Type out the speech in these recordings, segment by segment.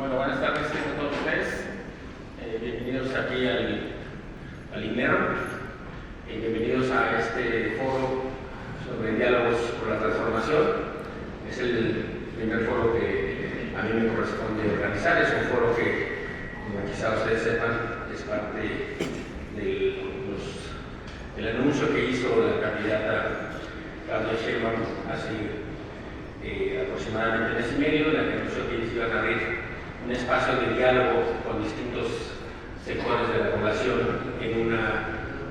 Bueno, buenas tardes a todos ustedes. Bienvenidos aquí al INERO. Bienvenidos a este foro sobre diálogos por la transformación. Es el primer foro que a mí me corresponde organizar. Es un foro que, como quizá ustedes sepan, es parte del anuncio que hizo la candidata Claudia Sheinbaum hace aproximadamente mes y medio, en la que anunció que ellos iban a abrir un espacio de diálogo con distintos sectores de la población en una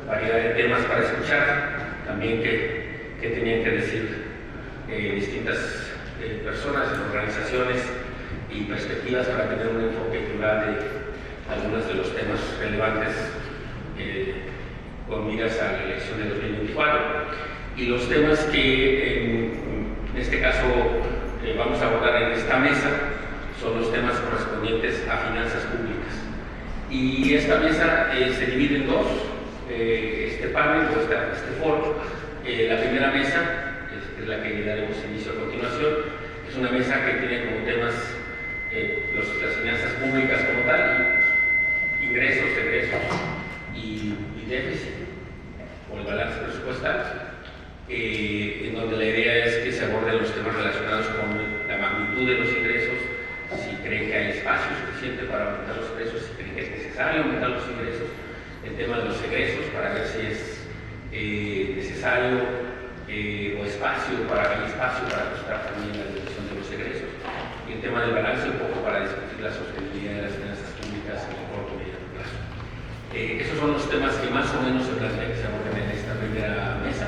variedad de temas para escuchar, también qué tenían que decir distintas personas, organizaciones y perspectivas para tener un enfoque plural de algunos de los temas relevantes con miras a la elección de 2024. Y los temas que en este caso vamos a abordar en esta mesa son los temas correspondientes a finanzas públicas. Y esta mesa se divide en dos, este panel o este foro. La primera mesa, es la que daremos inicio a continuación, es una mesa que tiene como temas las finanzas públicas como tal, ingresos, egresos y déficit, o el balance presupuestal, en donde la idea es que se aborden los temas relacionados con la magnitud de los ingresos, si creen que hay espacio suficiente para aumentar los ingresos, si creen que es necesario aumentar los ingresos, el tema de los egresos para ver si es necesario o espacio para ajustar también la dirección de los egresos, y el tema del balance un poco para discutir la sostenibilidad de las finanzas públicas en el corto y mediano plazo. Esos son los temas que más o menos se plantea que se aborden en esta primera mesa.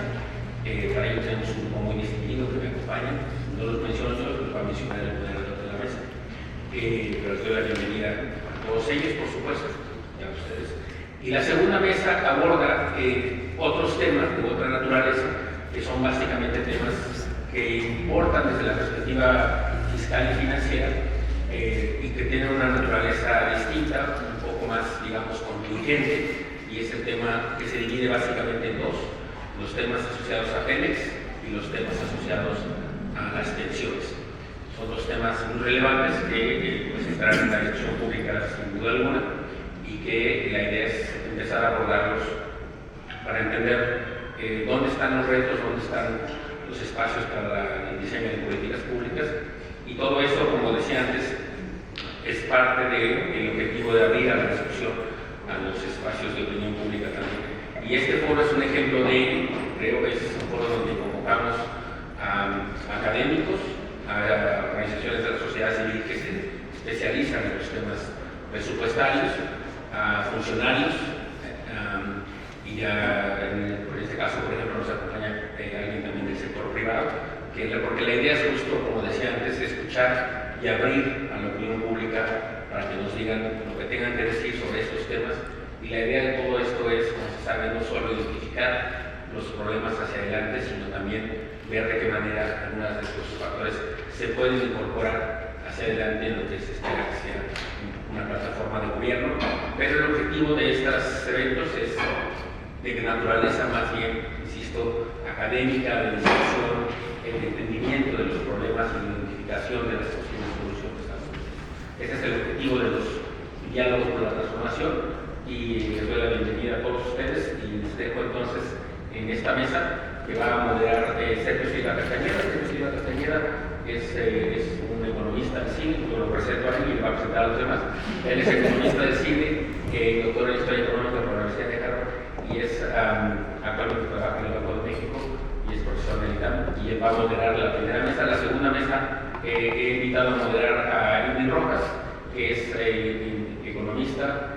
Para ello tenemos un grupo muy distinguido que me acompaña, no los menciono yo, los va a mencionar el moderador de la mesa, pero les doy la bienvenida a todos ellos, por supuesto, y a ustedes. Y la segunda mesa aborda otros temas de otra naturaleza, que son básicamente temas que importan desde la perspectiva fiscal y financiera y que tienen una naturaleza distinta, un poco más, digamos, contingente, y es el tema que se divide básicamente en dos: los temas asociados a Pemex y los temas asociados a las pensiones. Son dos temas muy relevantes que pues estarán en la discusión pública sin duda alguna, y que la idea es empezar a abordarlos para entender dónde están los retos, dónde están los espacios para el diseño de políticas públicas, y todo eso, como decía antes, es parte del objetivo de abrir a la discusión a los espacios de opinión pública también. Y este foro es un ejemplo de ello. Creo que es un foro donde convocamos a académicos, a organizaciones de la sociedad civil que se especializan en los temas presupuestarios, a funcionarios, y en este caso, por ejemplo, nos acompaña alguien también del sector privado, porque la idea es justo, como decía antes, escuchar y abrir a la opinión pública para que nos digan lo que tengan que decir sobre estos temas. Y la idea de todo esto es, como se sabe, no solo identificar los problemas hacia adelante, sino también ver de qué manera algunos de estos factores se pueden incorporar hacia adelante en lo que se espera que sea una plataforma de gobierno. Pero el objetivo de estos eventos es de naturaleza más bien, insisto, académica, de discusión, el entendimiento de los problemas y la identificación de las posibles soluciones. Ese es el objetivo de los diálogos por la transformación. Y les doy la bienvenida a todos ustedes y les dejo entonces en esta mesa que va a moderar Sergio Silva Castañeda. Sergio Silva Castañeda es un economista del cine, yo lo presento a él y le va a presentar a los demás. Él es economista del cine, doctor en Historia Económica por la Universidad de Harvard, y es actualmente trabaja en el Banco de México y es profesor del ITAM, y él va a moderar la primera mesa. La segunda mesa he invitado a moderar a Irving Rojas, que es economista,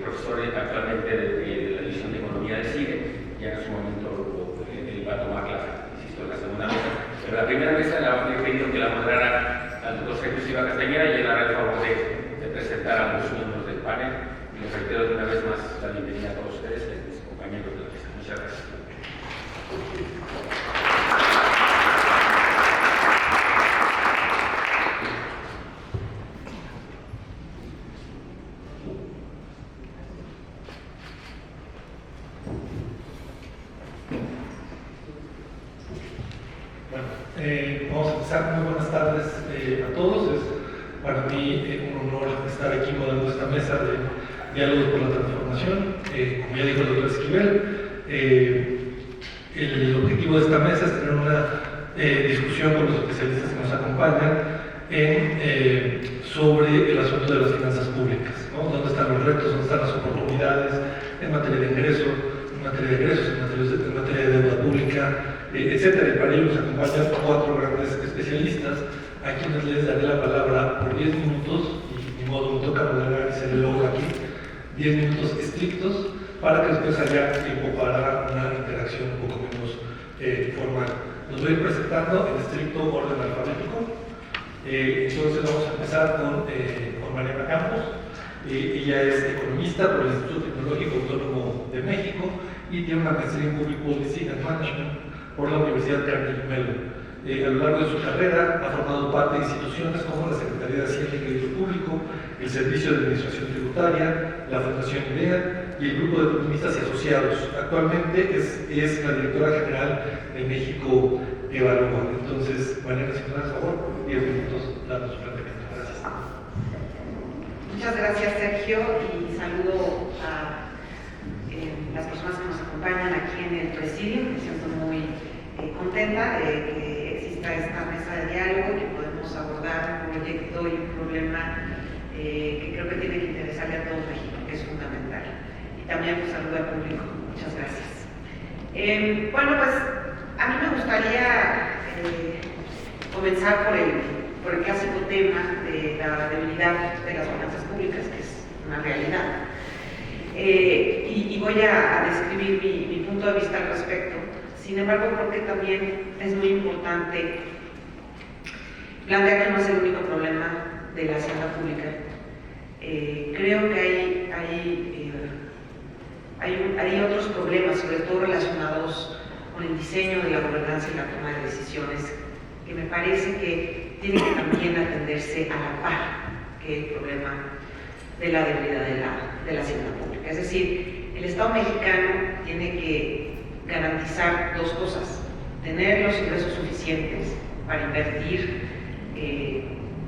profesor actualmente de la División de Economía del CIDE. Ya en su momento él va a tomar la segunda mesa. Pero la primera mesa le he pedido que la moderara al doctor Sergio Silva Castañeda, y él hará el favor de presentar a los miembros del panel. Y les reitero de una vez más la bienvenida a todos ustedes, mis compañeros de la mesa. Muchas gracias. Vamos a empezar. Muy buenas tardes a todos. Es Para mí un honor estar aquí moderando esta mesa de diálogos por la transformación. Como ya dijo el doctor Esquivel, el objetivo de esta mesa es tener una discusión con los especialistas que nos acompañan sobre el asunto de las finanzas públicas, ¿no? ¿Dónde están los retos? ¿Dónde están las oportunidades en materia de ingresos, en materia de deuda pública, etcétera? Y para ello nos acompañan 4 grandes especialistas, a quienes les daré la palabra por 10 minutos, y de modo me toca moderar y ser el logo aquí, 10 minutos estrictos, para que después haya tiempo para una interacción un poco menos formal. Los voy a ir presentando en estricto orden alfabético. Entonces vamos a empezar con Mariana Campos. Ella es economista por el Instituto Tecnológico Autónomo de México y tiene una maestría en Public Policy and Management por la Universidad Carnegie Mellon. A lo largo de su carrera ha formado parte de instituciones como la Secretaría de Hacienda y Crédito Público, el Servicio de Administración Tributaria, la Fundación IDEA y el Grupo de Economistas y Asociados. Actualmente es la directora general de México Evalúa. Entonces, Mariana, si me das favor, 10 minutos dando su planteamiento. Gracias. Muchas gracias, Sergio, y saludo a las personas que nos acompañan aquí en el presidio. Me siento muy contenta de que exista esta mesa de diálogo y que podemos abordar un proyecto y un problema que creo que tiene que interesarle a todo México, que es fundamental. Y también pues, saludo al público. Muchas gracias. Bueno, pues a mí me gustaría comenzar por el clásico tema de la debilidad de las finanzas públicas, que es una realidad. Y voy a describir mi punto de vista al respecto. Sin embargo, creo que también es muy importante plantear que no es el único problema de la hacienda pública. Creo que hay otros problemas, sobre todo relacionados con el diseño de la gobernanza y la toma de decisiones, que me parece que tienen que también atenderse a la par que el problema de la debilidad de la hacienda pública. Es decir, el Estado mexicano tiene que garantizar 2 cosas: tener los ingresos suficientes para invertir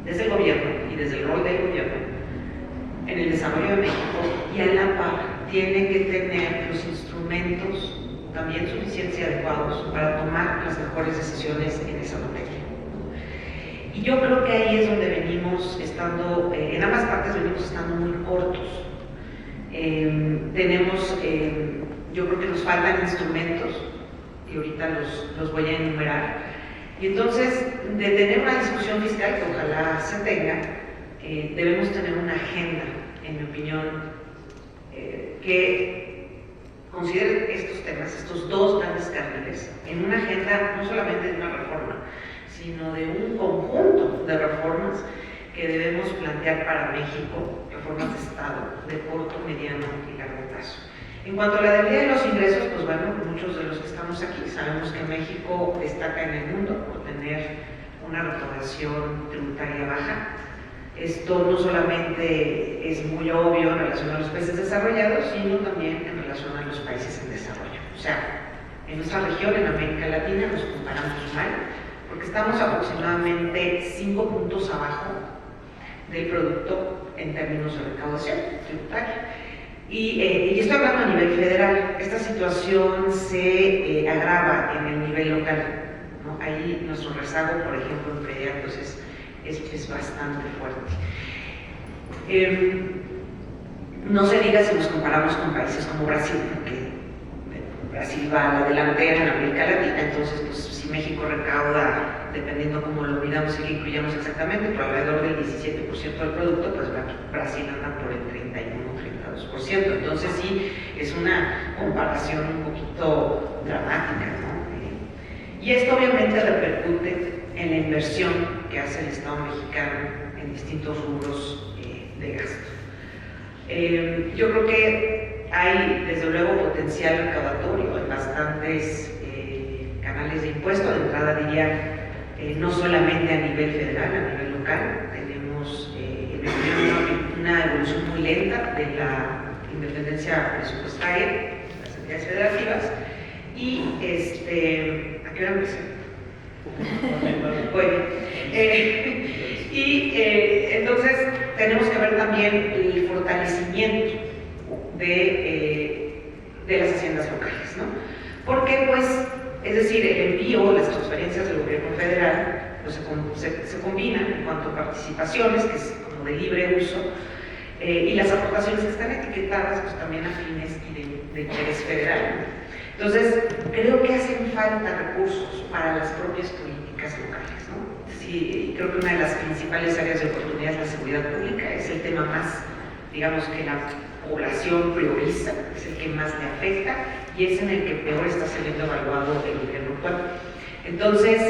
desde el gobierno y desde el rol del gobierno en el desarrollo de México, y a la par tiene que tener los instrumentos también suficientes y adecuados para tomar las mejores decisiones en esa materia. Y yo creo que ahí es donde venimos estando, en ambas partes venimos estando muy cortos. Yo creo que nos faltan instrumentos, y ahorita los voy a enumerar. Y entonces, de tener una discusión fiscal, que ojalá se tenga, debemos tener una agenda, en mi opinión, que considere estos temas, estos 2 grandes carriles, en una agenda no solamente de una reforma, sino de un conjunto de reformas que debemos plantear para México, reformas de Estado, de corto, mediano y largo plazo. En cuanto a la debilidad de los ingresos, pues bueno, muchos de los que estamos aquí sabemos que México destaca en el mundo por tener una recaudación tributaria baja. Esto no solamente es muy obvio en relación a los países desarrollados, sino también en relación a los países en desarrollo. O sea, en nuestra región, en América Latina, nos comparamos mal, porque estamos aproximadamente 5 puntos abajo del producto en términos de recaudación tributaria. Y estoy hablando a nivel federal. Esta situación se agrava en el nivel local, ¿no? Ahí nuestro rezago, por ejemplo, en predial, pues es bastante fuerte. No se diga si nos comparamos con países como Brasil, porque Brasil va a la delantera en América Latina. Entonces, pues si México recauda, dependiendo cómo lo midamos y que incluyamos exactamente, por alrededor del 17% del producto, pues Brasil anda por el 31-32%. Entonces sí, es una comparación un poquito dramática, ¿no? Y esto obviamente repercute en la inversión que hace el Estado mexicano en distintos rubros de gasto. Yo creo que hay desde luego potencial recaudatorio en bastantes canales de impuesto. De entrada diría, no solamente a nivel federal, a nivel local. Tenemos una evolución muy lenta de la independencia presupuestaria de las entidades federativas. Y ¿a qué hora empecé? Bueno, también el fortalecimiento de las haciendas locales, ¿no? Porque, pues, es decir, el envío, las transferencias del gobierno federal pues, se combinan en cuanto a participaciones, que es como de libre uso, y las aportaciones que están etiquetadas pues, también a fines y de interés federal, ¿no? Entonces, creo que hacen falta recursos para las propias políticas locales, ¿no? Sí, creo que una de las principales áreas de oportunidad es la seguridad pública, es el tema más, digamos, que la población prioriza, es el que más le afecta y es en el que peor está siendo evaluado el gobierno actual. Entonces,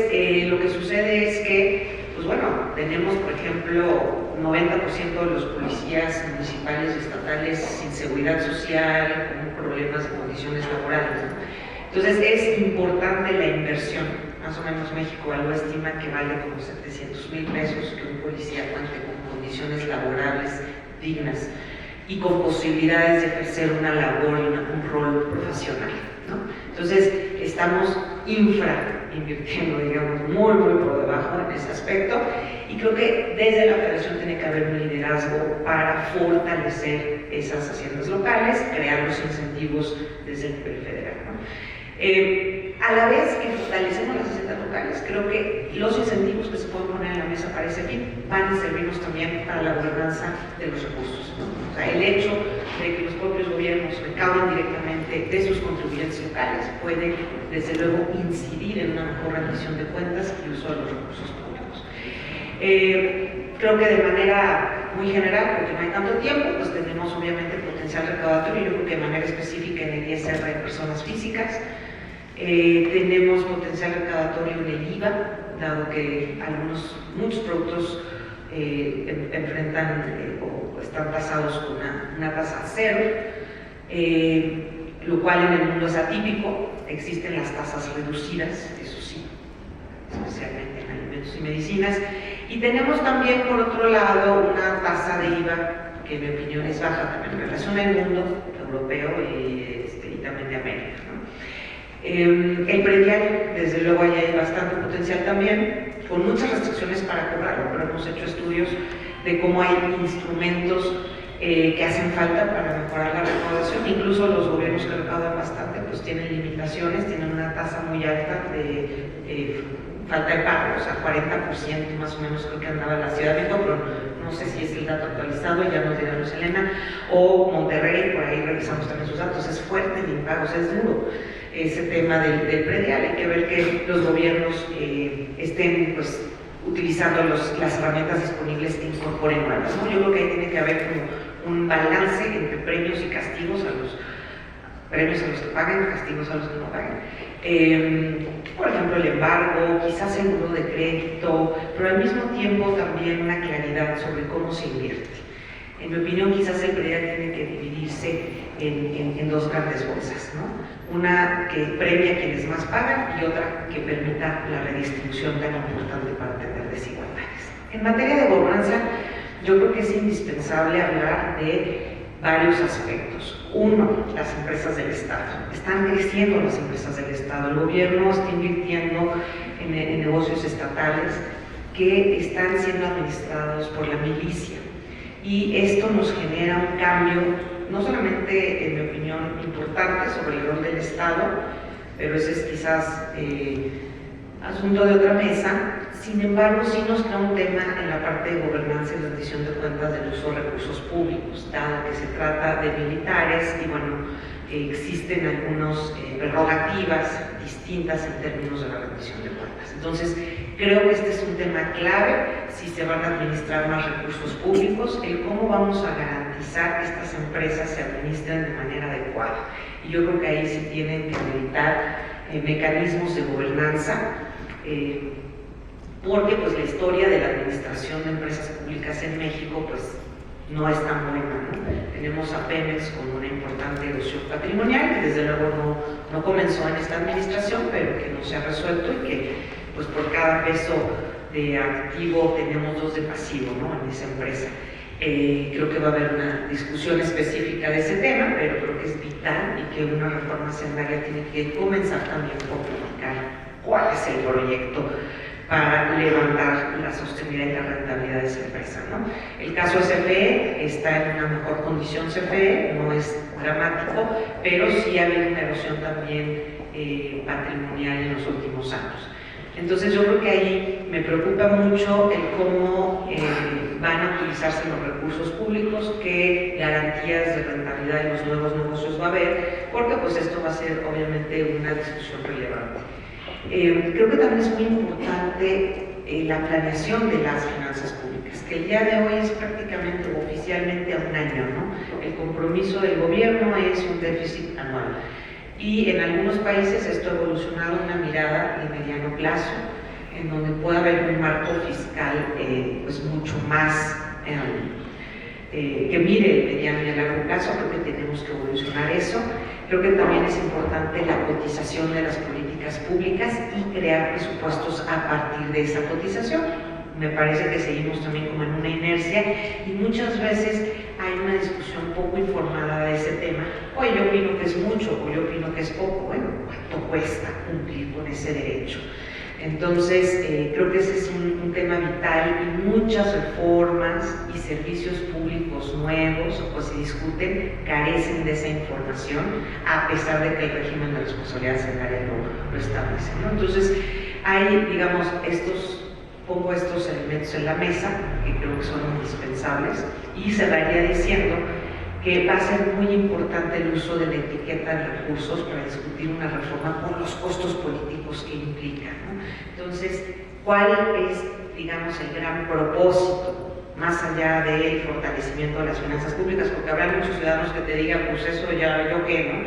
lo que sucede es que, pues bueno, tenemos, por ejemplo, 90% de los policías municipales y estatales sin seguridad social, con problemas de condiciones laborales, ¿no? Entonces, es importante la inversión. Más o menos México algo estima que vale como 700,000 pesos que un policía cuente con condiciones laborales dignas y con posibilidades de ejercer una labor y un rol profesional, ¿no? Entonces, estamos invirtiendo, digamos, muy por debajo en ese aspecto, y creo que desde la Federación tiene que haber un liderazgo para fortalecer esas haciendas locales, crear los incentivos desde el nivel federal, ¿no? A la vez que fortalecemos las haciendas locales, creo que los incentivos que se pueden poner en la mesa para ese fin van a servirnos también para la gobernanza de los recursos, ¿no? O sea, el hecho de que los propios gobiernos recauden directamente de sus contribuyentes locales puede, desde luego, incidir en una mejor rendición de cuentas y uso de los recursos públicos. Creo que de manera muy general, porque no hay tanto tiempo, pues tenemos obviamente potencial recaudatorio, yo creo que de manera específica en el ISR de personas físicas. Tenemos potencial recaudatorio en el IVA, dado que muchos productos enfrentan o están tasados con una tasa cero, lo cual en el mundo es atípico. Existen las tasas reducidas, eso sí, especialmente en alimentos y medicinas. Y tenemos también, por otro lado, una tasa de IVA que en mi opinión es baja también en relación al mundo europeo y también de América, ¿no? El predial, desde luego, ahí hay bastante potencial también, con muchas restricciones para cobrarlo, pero hemos hecho estudios de cómo hay instrumentos que hacen falta para mejorar la recaudación. Incluso los gobiernos que recaudan bastante pues tienen limitaciones, tienen una tasa muy alta de falta de pago, o sea, 40% más o menos creo que andaba la Ciudad de México, pero no sé si es el dato actualizado, ya nos dirá Luz Helena, o Monterrey, por ahí revisamos también sus datos. Es fuerte el impago, o sea, es duro ese tema del predial. Hay que ver que los gobiernos estén pues utilizando las herramientas disponibles que incorporen nuevas, ¿no? Yo creo que ahí tiene que haber como un balance entre premios y castigos premios a los que pagan, castigos a los que no pagan. Por ejemplo, el embargo, quizás el seguro de crédito, pero al mismo tiempo también una claridad sobre cómo se invierte. En mi opinión, quizás el predial tiene que dividirse en dos grandes bolsas, ¿no? Una que premia a quienes más pagan y otra que permita la redistribución tan importante para atender desigualdades. En materia de gobernanza, yo creo que es indispensable hablar de varios aspectos. Uno, las empresas del Estado. Están creciendo las empresas del Estado. El gobierno está invirtiendo en negocios estatales que están siendo administrados por la milicia. Y esto nos genera un cambio, no solamente, en mi opinión, importante sobre el rol del Estado, pero ese es quizás asunto de otra mesa. Sin embargo, sí nos crea un tema en la parte de gobernanza y rendición de cuentas del uso de recursos públicos, dado que se trata de militares y bueno, existen algunas prerrogativas distintas en términos de la rendición de cuentas. Entonces, creo que este es un tema clave si se van a administrar más recursos públicos, el cómo vamos a garantizar que estas empresas se administren de manera adecuada. Y yo creo que ahí se tienen que habilitar mecanismos de gobernanza, porque pues la historia de la administración de empresas públicas en México pues no es tan buena, ¿no? Tenemos a Pemex con una importante erosión patrimonial que desde luego no comenzó en esta administración, pero que no se ha resuelto y que pues por cada peso de activo tenemos 2 de pasivo, ¿no? En esa empresa. Creo que va a haber una discusión específica de ese tema, pero creo que es vital y que una reforma hacendaria tiene que comenzar también por comunicar cuál es el proyecto para levantar la sostenibilidad y la rentabilidad de esa empresa, ¿no? El caso de CFE está en una mejor condición. CFE no es dramático, pero sí ha habido una erosión también patrimonial en los últimos años. Entonces yo creo que ahí me preocupa mucho el cómo van a utilizarse los recursos públicos, qué garantías de rentabilidad de los nuevos negocios va a haber, porque pues esto va a ser obviamente una discusión relevante. Creo que también es muy importante la planeación de las finanzas públicas, que el día de hoy es prácticamente oficialmente a un año, ¿no? El compromiso del gobierno es un déficit anual. Y en algunos países esto ha evolucionado a una mirada de mediano plazo, en donde puede haber un marco fiscal pues mucho más que mire el mediano y el largo plazo. Creo que tenemos que evolucionar eso. Creo que también es importante la cotización de las políticas públicas y crear presupuestos a partir de esa cotización. Me parece que seguimos también como en una inercia y muchas veces hay una discusión poco informada de ese tema. Oye, yo opino que es mucho, o yo opino que es poco. Bueno, ¿cuánto cuesta cumplir con ese derecho? Entonces, creo que ese es un tema vital y muchas reformas y servicios públicos nuevos, o se discuten, carecen de esa información, a pesar de que el régimen de responsabilidad sanitaria lo establece, ¿no? Entonces, hay, digamos, pongo estos elementos en la mesa, que creo que son indispensables, y cerraría diciendo que va a ser muy importante el uso de la etiqueta de recursos para discutir una reforma por los costos políticos que implica, ¿no? Entonces, ¿cuál es, digamos, el gran propósito, más allá del fortalecimiento de las finanzas públicas? Porque habrá muchos ciudadanos que te digan, pues eso ya yo qué, ¿no?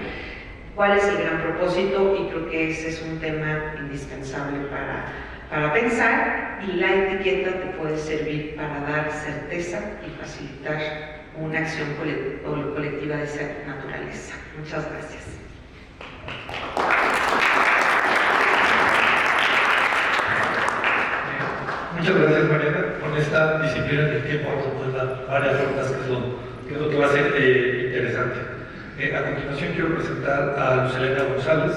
¿Cuál es el gran propósito? Y creo que ese es un tema indispensable para pensar, y la etiqueta te puede servir para dar certeza y facilitar una acción colectiva de esa naturaleza. Muchas gracias. Muchas gracias, Mariana. Con esta disciplina del tiempo vamos a poder dar varias rondas, que es lo que va a ser interesante. A continuación quiero presentar a Luz Helena González.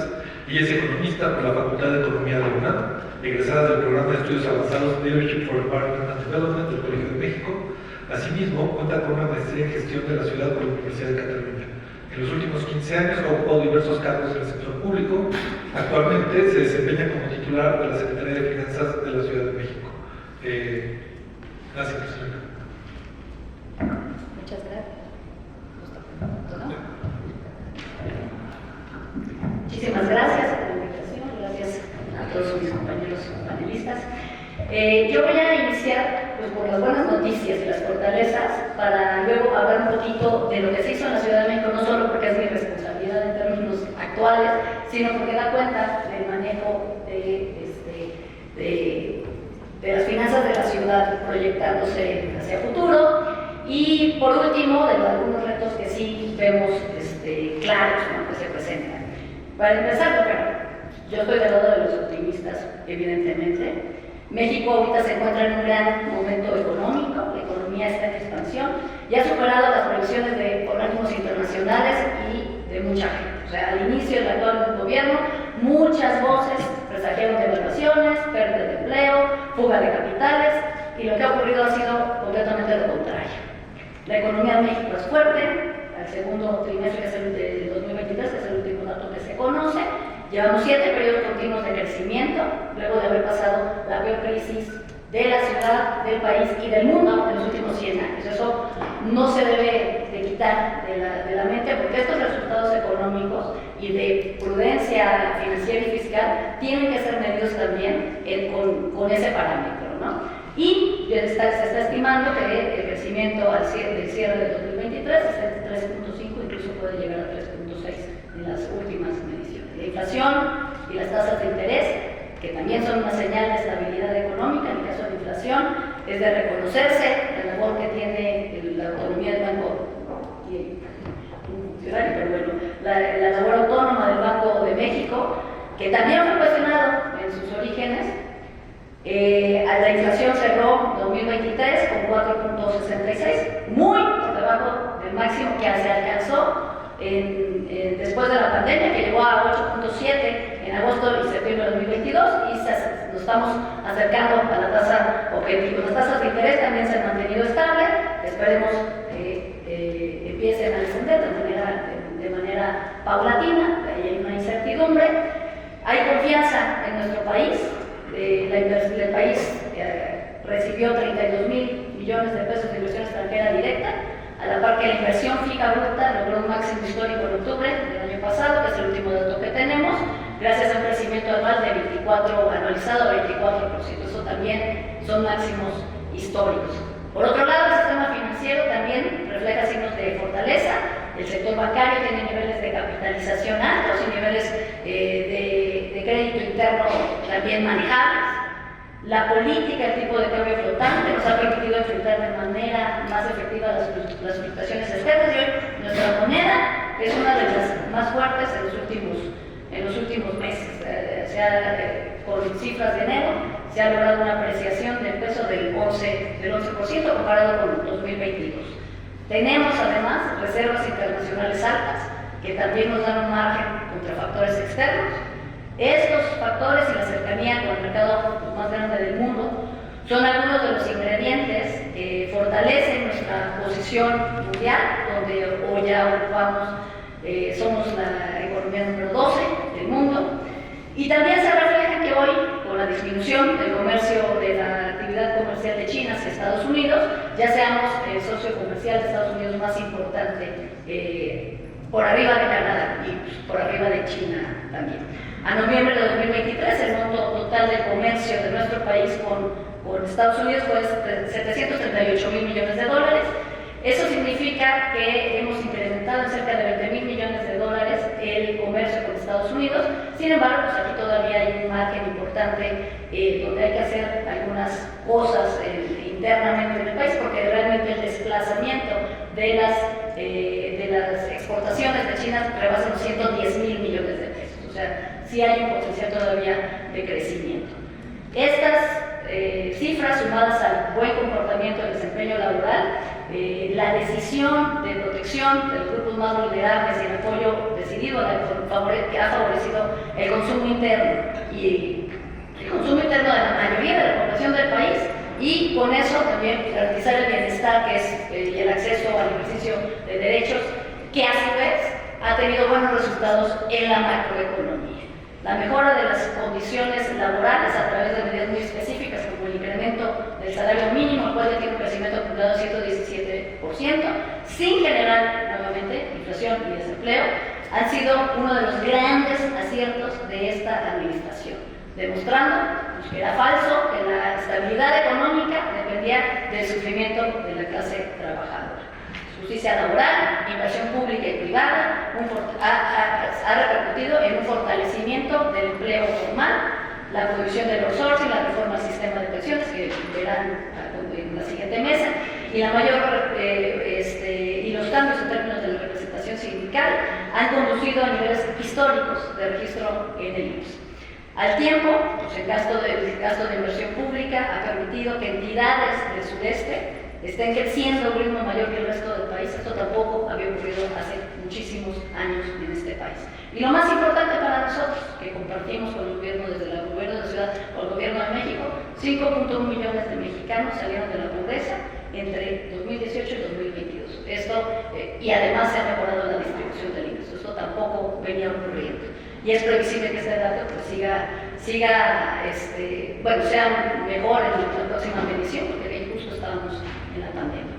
Ella es economista por la Facultad de Economía de la UNAM, egresada del Programa de Estudios Avanzados Leadership for Environment and Development del Colegio de México. Asimismo, cuenta con una maestría en gestión de la ciudad por la Universidad de Cataluña. En los últimos 15 años ha ocupado diversos cargos en el sector público. Actualmente se desempeña como titular de la Secretaría de Finanzas de la Ciudad de México. Gracias, señora. Muchas gracias. Muchísimas gracias por la invitación, gracias a todos mis compañeros panelistas. Yo voy a iniciar pues, por las buenas noticias y las fortalezas, para luego hablar un poquito de lo que se hizo en la Ciudad de México, no solo porque es mi responsabilidad en términos actuales, sino porque da cuenta del manejo de las finanzas de la ciudad proyectándose hacia futuro, y por último de algunos retos que sí vemos claros, ¿no?, que se presentan. Para empezar, bueno, yo estoy del lado de los optimistas, evidentemente. México ahorita se encuentra en un gran momento económico, la economía está en expansión y ha superado las previsiones de organismos internacionales y de mucha gente. O sea, al inicio del actual gobierno, muchas voces presagiaron devaluaciones, pérdida de empleo, fuga de capitales, y lo que ha ocurrido ha sido completamente lo contrario. La economía de México es fuerte, al segundo trimestre, que es el de 2023, que es el último dato que se conoce. Llevamos 7 periodos continuos de crecimiento, luego de haber pasado la peor crisis de la ciudad, del país y del mundo en los últimos 100 años. Eso no se debe de quitar de la mente, porque estos resultados económicos y de prudencia financiera y fiscal tienen que ser medidos también con ese parámetro, ¿no? Y se está estimando que el crecimiento del cierre del 2023 es de 3.5, incluso puede llegar a 3.6 en las últimas mediciones. La inflación y las tasas de interés, que también son una señal de estabilidad económica, en el caso de la inflación, es de reconocerse la labor que tiene la autonomía del Banco, pero bueno, la labor autónoma del Banco de México, que también fue cuestionado en sus orígenes. La inflación cerró 2023 con 4.66, muy por debajo del máximo que se alcanzó después de la pandemia, que llegó a 8.7 en agosto y septiembre de 2022 y nos estamos acercando a la tasa objetivo. Las tasas de interés también se han mantenido estable, esperemos que empiecen a descender de manera paulatina, ahí hay una incertidumbre. Hay confianza en nuestro país, el país recibió 32,000 millones de pesos de inversión extranjera directa, a la par que la inversión fija bruta logró un máximo histórico en octubre del año pasado, que es el último dato que tenemos, gracias a un crecimiento anual de 24, anualizado 24%. Eso también son máximos históricos. Por otro lado, el sistema financiero también refleja signos de fortaleza. El sector bancario tiene niveles de capitalización altos y niveles de crédito interno también manejables. La política, el tipo de cambio flotante, nos ha permitido enfrentar de manera más efectiva las fluctuaciones externas y hoy nuestra moneda es una de las más fuertes en los últimos meses. Con cifras de enero se ha logrado una apreciación del peso del 11% comparado con 2022. Tenemos además reservas internacionales altas que también nos dan un margen contra factores externos. Estos factores y la cercanía con el mercado más grande del mundo son algunos de los ingredientes que fortalecen nuestra posición mundial, donde hoy ya ocupamos, somos la economía número 12 del mundo. Y también se refleja que hoy, con la disminución del comercio, de la actividad comercial de China hacia Estados Unidos, ya seamos el socio comercial de Estados Unidos más importante por arriba de Canadá y pues, por arriba de China también. A noviembre de 2023, el monto total del comercio de nuestro país con Estados Unidos fue de 738,000 millones de dólares. Eso significa que hemos incrementado en cerca de 20,000 millones de dólares el comercio con Estados Unidos. Sin embargo, pues aquí todavía hay un margen importante donde hay que hacer algunas cosas internamente en el país, porque realmente el desplazamiento de las exportaciones de China rebasa los 110,000 millones de pesos. O sea, sí hay un potencial todavía de crecimiento. Estas cifras sumadas al buen comportamiento del desempeño laboral, la decisión de protección de los grupos más vulnerables y el apoyo decidido que ha favorecido el consumo interno y el consumo interno de la mayoría de la población del país, y con eso también garantizar el bienestar y el acceso al ejercicio de derechos, que a su vez ha tenido buenos resultados en la macroeconomía. La mejora de las condiciones laborales a través de medidas muy específicas, como el incremento del salario mínimo, el cual ya tiene un crecimiento acumulado de 117%, sin generar nuevamente inflación y desempleo, han sido uno de los grandes aciertos de esta administración, demostrando que era falso, que la estabilidad económica dependía del sufrimiento de la clase trabajadora. Justicia laboral, inversión pública y privada, ha repercutido en un fortalecimiento del empleo formal, la prohibición del outsourcing, la reforma al sistema de pensiones, que verán en la siguiente mesa, y y los cambios en términos de la representación sindical han conducido a niveles históricos de registro en el IMSS. Al tiempo, pues el gasto de inversión pública ha permitido que entidades del sureste estén creciendo a un ritmo mayor que el resto del país. Esto tampoco había ocurrido hace muchísimos años en este país. Y lo más importante para nosotros, que compartimos con el gobierno, desde el gobierno de la ciudad o el gobierno de México, 5.1 millones de mexicanos salieron de la pobreza entre 2018 y 2022. Y además se ha mejorado la distribución del ingreso. Esto tampoco venía ocurriendo. Y es previsible que este dato pues, sea mejor en la próxima medición, porque ahí justo estábamos en la pandemia.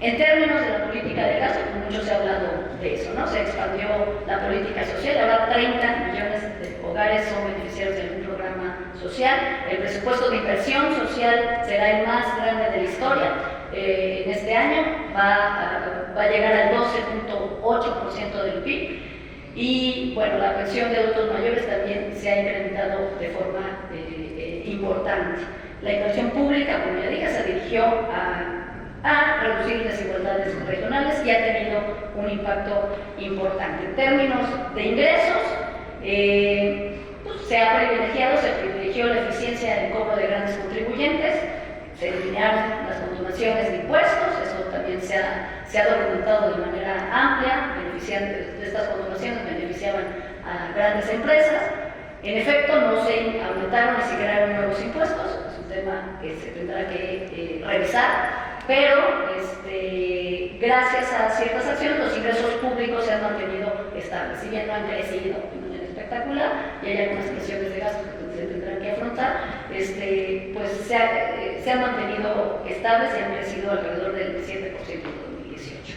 En términos de la política de gasto, pues mucho se ha hablado de eso, ¿no? Se expandió la política social, ahora 30 millones de hogares son beneficiarios de algún programa social. El presupuesto de inversión social será el más grande de la historia. En este año va a llegar al 12.8% del PIB. Y bueno, la pensión de adultos mayores también se ha incrementado de forma importante. La inversión pública, como ya dije, se dirigió a reducir desigualdades regionales y ha tenido un impacto importante. En términos de ingresos, se privilegió la eficiencia en el cobro de grandes contribuyentes, se eliminaron las condonaciones de impuestos, eso también se ha documentado de manera amplia. Estas condonaciones beneficiaban a grandes empresas. En efecto, no se aumentaron ni se crearon nuevos impuestos, es un tema que se tendrá que revisar, pero gracias a ciertas acciones los ingresos públicos se han mantenido estables, si bien no han crecido de manera espectacular y hay algunas presiones de gasto que se tendrán que afrontar, pues se han mantenido estables y han crecido alrededor del 7% en 2018.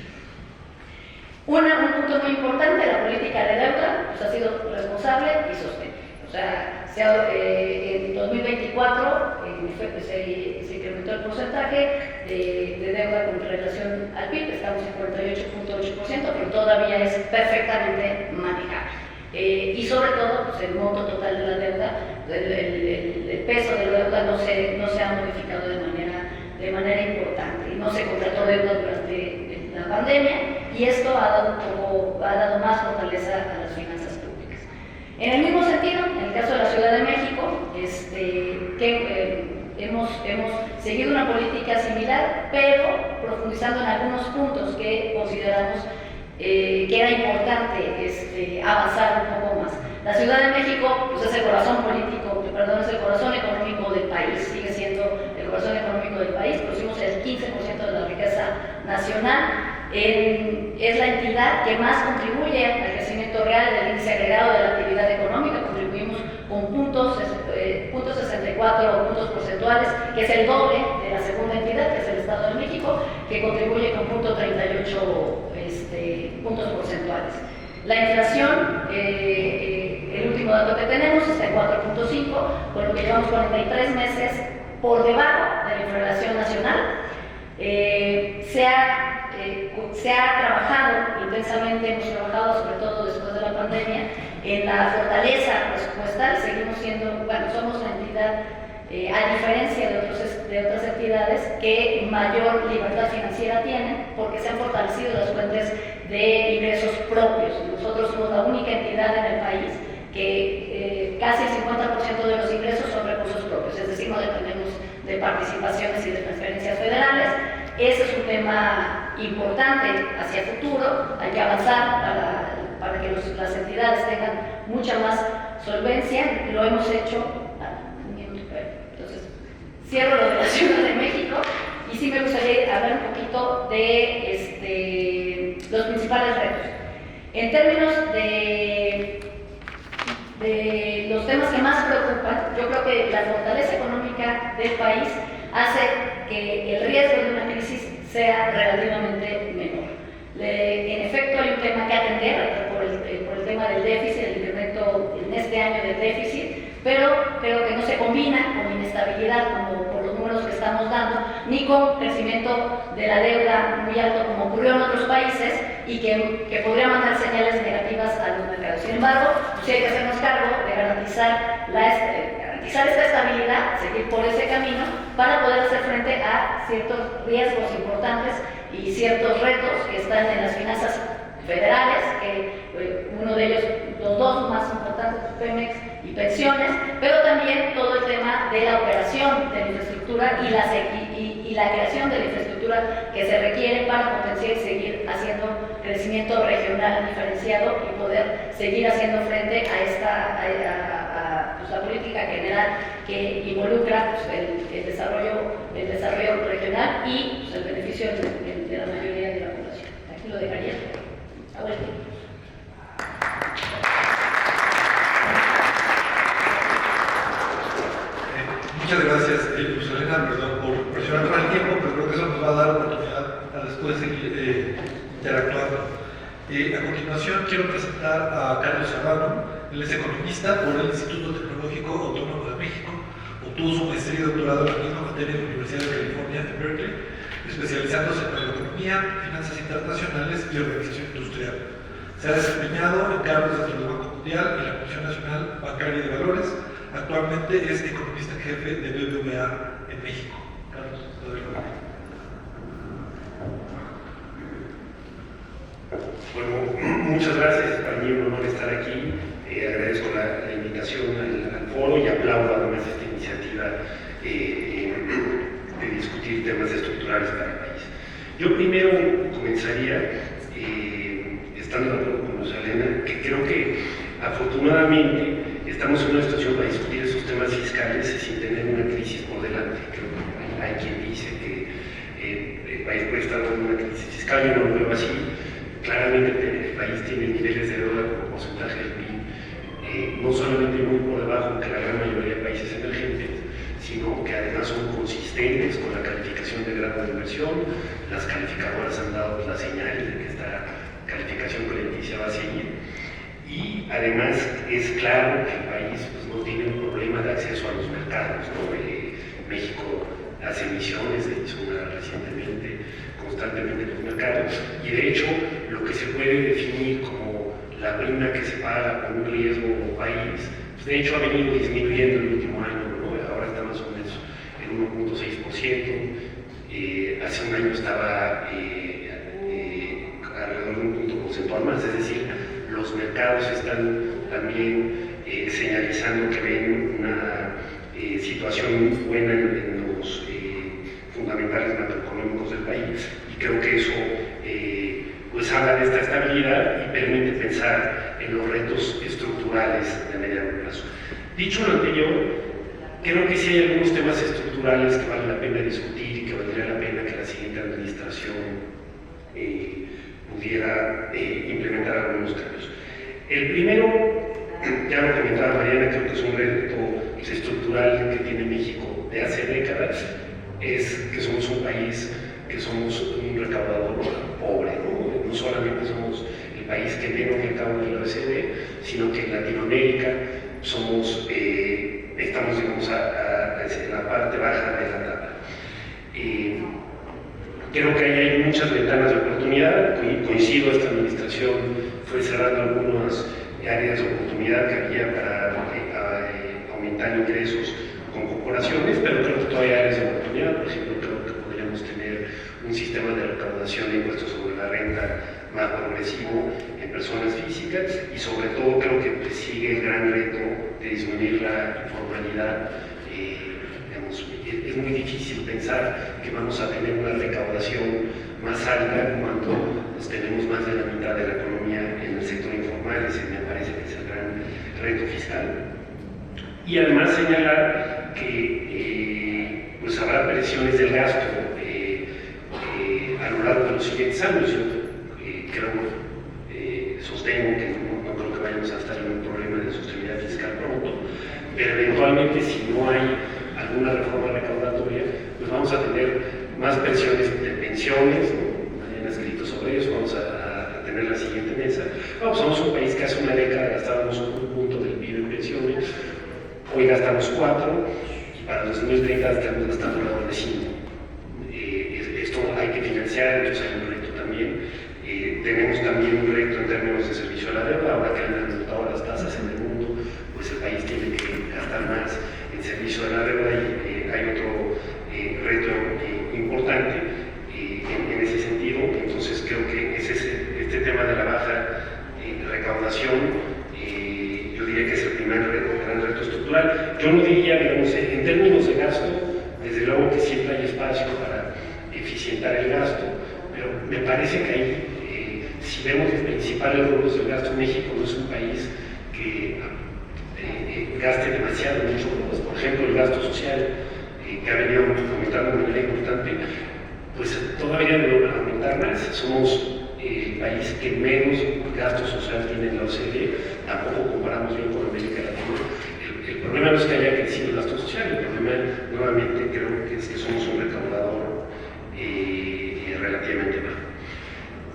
Un punto muy importante, la política de deuda pues, ha sido responsable y sostenible. O sea, en 2024 se incrementó el porcentaje de deuda con relación al PIB, estamos en 48.8%, pero todavía es perfectamente manejable. Y sobre todo, pues, el monto total de la deuda, el peso de la deuda no se ha modificado de manera importante y no se contrató deuda durante la pandemia y esto ha dado más fortaleza a las finanzas públicas. En el mismo sentido, en el caso de la Ciudad de México, hemos seguido una política similar, pero profundizando en algunos puntos que consideramos que era importante avanzar un poco más. La Ciudad de México pues, es el corazón es el corazón económico del país, sigue siendo el corazón económico del país, producimos el 15% de la riqueza nacional, es la entidad que más contribuye al crecimiento real del índice agregado de la actividad económica, contribuimos con puntos 64 puntos porcentuales, que es el doble de la segunda entidad, que es el Estado de México, que contribuye con 38 puntos porcentuales. La inflación, el último dato que tenemos está en 4.5, con lo que llevamos 43 meses por debajo de la inflación nacional. Se ha trabajado intensamente, hemos trabajado sobre todo después de la pandemia en la fortaleza presupuestal, somos la entidad, a diferencia de otras entidades, que mayor libertad financiera tienen porque se han fortalecido las fuentes de ingresos propios. Nosotros somos la única entidad en el país que casi el 50% de los ingresos son recursos propios, es decir, no dependemos de participaciones y de transferencias federales. Ese es un tema importante hacia futuro, hay que avanzar para que las entidades tengan mucha más solvencia, lo hemos hecho. Entonces, cierro lo de la Ciudad de México y sí me gustaría hablar un poquito de los principales retos. En términos de los temas que más preocupan, yo creo que la fortaleza económica del país hace que el riesgo de una crisis sea relativamente menor. En efecto, hay un tema que atender por el tema del déficit, el incremento en este año del déficit, pero creo que no se combina con inestabilidad como por los números que estamos dando, ni con crecimiento de la deuda muy alto como ocurrió en otros países y que podría mandar señales negativas a los mercados. Sin embargo, sí hay que hacernos cargo de garantizar esta estabilidad, seguir por ese camino para poder hacer frente a ciertos riesgos importantes y ciertos retos que están en las finanzas federales, que uno de ellos, los dos más importantes, Pemex y pensiones, pero también todo el tema de la operación de la infraestructura y la creación de la infraestructura que se requiere para potenciar y seguir haciendo crecimiento regional diferenciado y poder seguir haciendo frente a la política general que involucra el desarrollo regional y el beneficio de la mayoría de la población. Aquí lo dejaría. Muchas gracias, Luz Helena, perdón por presionar con el tiempo, pero creo que eso nos va a dar oportunidad a después seguir interactuando. A continuación quiero presentar a Carlos Serrano. Él es economista por el Instituto Tecnológico Autónomo de México, obtuvo su maestría y doctorado en la misma materia en la Universidad de California en Berkeley, especializándose en economía, finanzas internacionales y organización industrial. Se ha desempeñado en cargos dentro del Banco Mundial y la Comisión Nacional Bancaria de Valores. Actualmente es economista en jefe de BBVA en México. Carlos, te doy la palabra. Bueno, muchas gracias. Para mí es un honor estar aquí. Agradezco la invitación al foro y aplaudo además esta iniciativa de discutir temas estructurales para el país. Yo primero comenzaría estando de acuerdo con Luz Helena, que creo que afortunadamente estamos en una situación para discutir esos temas fiscales sin tener una crisis por delante. Creo que hay quien dice que el país puede estar en una crisis fiscal, yo no lo veo así. Claramente el país tiene niveles de deuda como porcentaje del PIB, no solamente muy por debajo que la gran mayoría de países emergentes, sino que además son consistentes con la calificación de grado de inversión. Las calificadoras han dado la señal de que esta calificación crediticia va a seguir. Y además es claro que el país pues, no tiene un problema de acceso a los mercados, ¿no? México hace emisiones, hizo una recientemente, constantemente en los mercados, y de hecho lo que se puede definir como la prima que se paga por un riesgo país, pues, de hecho ha venido disminuyendo el último año, ¿no? Ahora está más o menos en 1.6%, hace un año estaba alrededor de un punto porcentual más, es decir, los mercados están también señalizando que ven una situación buena en los fundamentales macroeconómicos del país, y creo que eso pues habla de esta estabilidad y permite pensar en los retos estructurales de mediano plazo. Dicho lo anterior, creo que sí hay algunos temas estructurales que vale la pena discutir y que valdría la pena que la siguiente administración pudiera implementar algunos cambios. El primero, ya lo comentaba Mariana, creo que es un reto estructural que tiene México de hace décadas, es que somos un país que somos un recaudador pobre, ¿no? No solamente somos el país que menos recauda en la OECD, sino que en Latinoamérica somos, estamos digamos, en la parte baja de la tabla. Creo que ahí hay muchas ventanas de oportunidad. Coincido, esta administración fue cerrando algunas áreas de oportunidad que había para aumentar ingresos con corporaciones, pero creo que todavía hay áreas de oportunidad. Por ejemplo, creo que podríamos tener un sistema de recaudación de impuestos sobre la renta más progresivo en personas físicas, y sobre todo creo que pues, sigue el gran reto de disminuir la informalidad. Es muy difícil pensar que vamos a tener una recaudación más alta cuando pues, tenemos más de la mitad de la economía en el sector informal. Ese me parece que es el gran reto fiscal. Y además señalar que pues habrá presiones del gasto a lo largo de los siguientes años. Yo sostengo que no creo que vayamos a estar en un problema de sostenibilidad fiscal pronto, pero eventualmente si no hay alguna reforma recaudatoria, pues vamos a tener más presiones de pensiones, ¿no? Hayan escrito sobre eso, vamos a tener la siguiente mesa. Bueno, somos un país que hace una década gastábamos un punto del PIB en pensiones, hoy gastamos 4, y para 2030 estamos gastando alrededor de 5. Esto hay que financiar, entonces hay un reto también. Tenemos también un reto en términos de servicio a la deuda. Ahora que han aumentado las tasas en el mundo, pues el país tiene que gastar más en servicio a la deuda, y hay otro reto importante en ese sentido. Entonces creo que este tema de la baja recaudación, yo diría que es el primer gran reto estructural. Yo no diría, digamos, en términos de gasto, desde luego que siempre hay espacio para eficientar el gasto, pero me parece que ahí, si vemos los principales rubros del gasto, México no es un país que gaste demasiado mucho. Pues, por ejemplo, el gasto social, que ha venido aumentando de manera importante, pues todavía debe aumentar más. Somos el país que menos gasto social tiene en la OCDE, tampoco comparamos bien con América Latina. El problema no es que haya crecido el gasto social, el problema nuevamente creo que es que somos un recaudador relativamente bajo.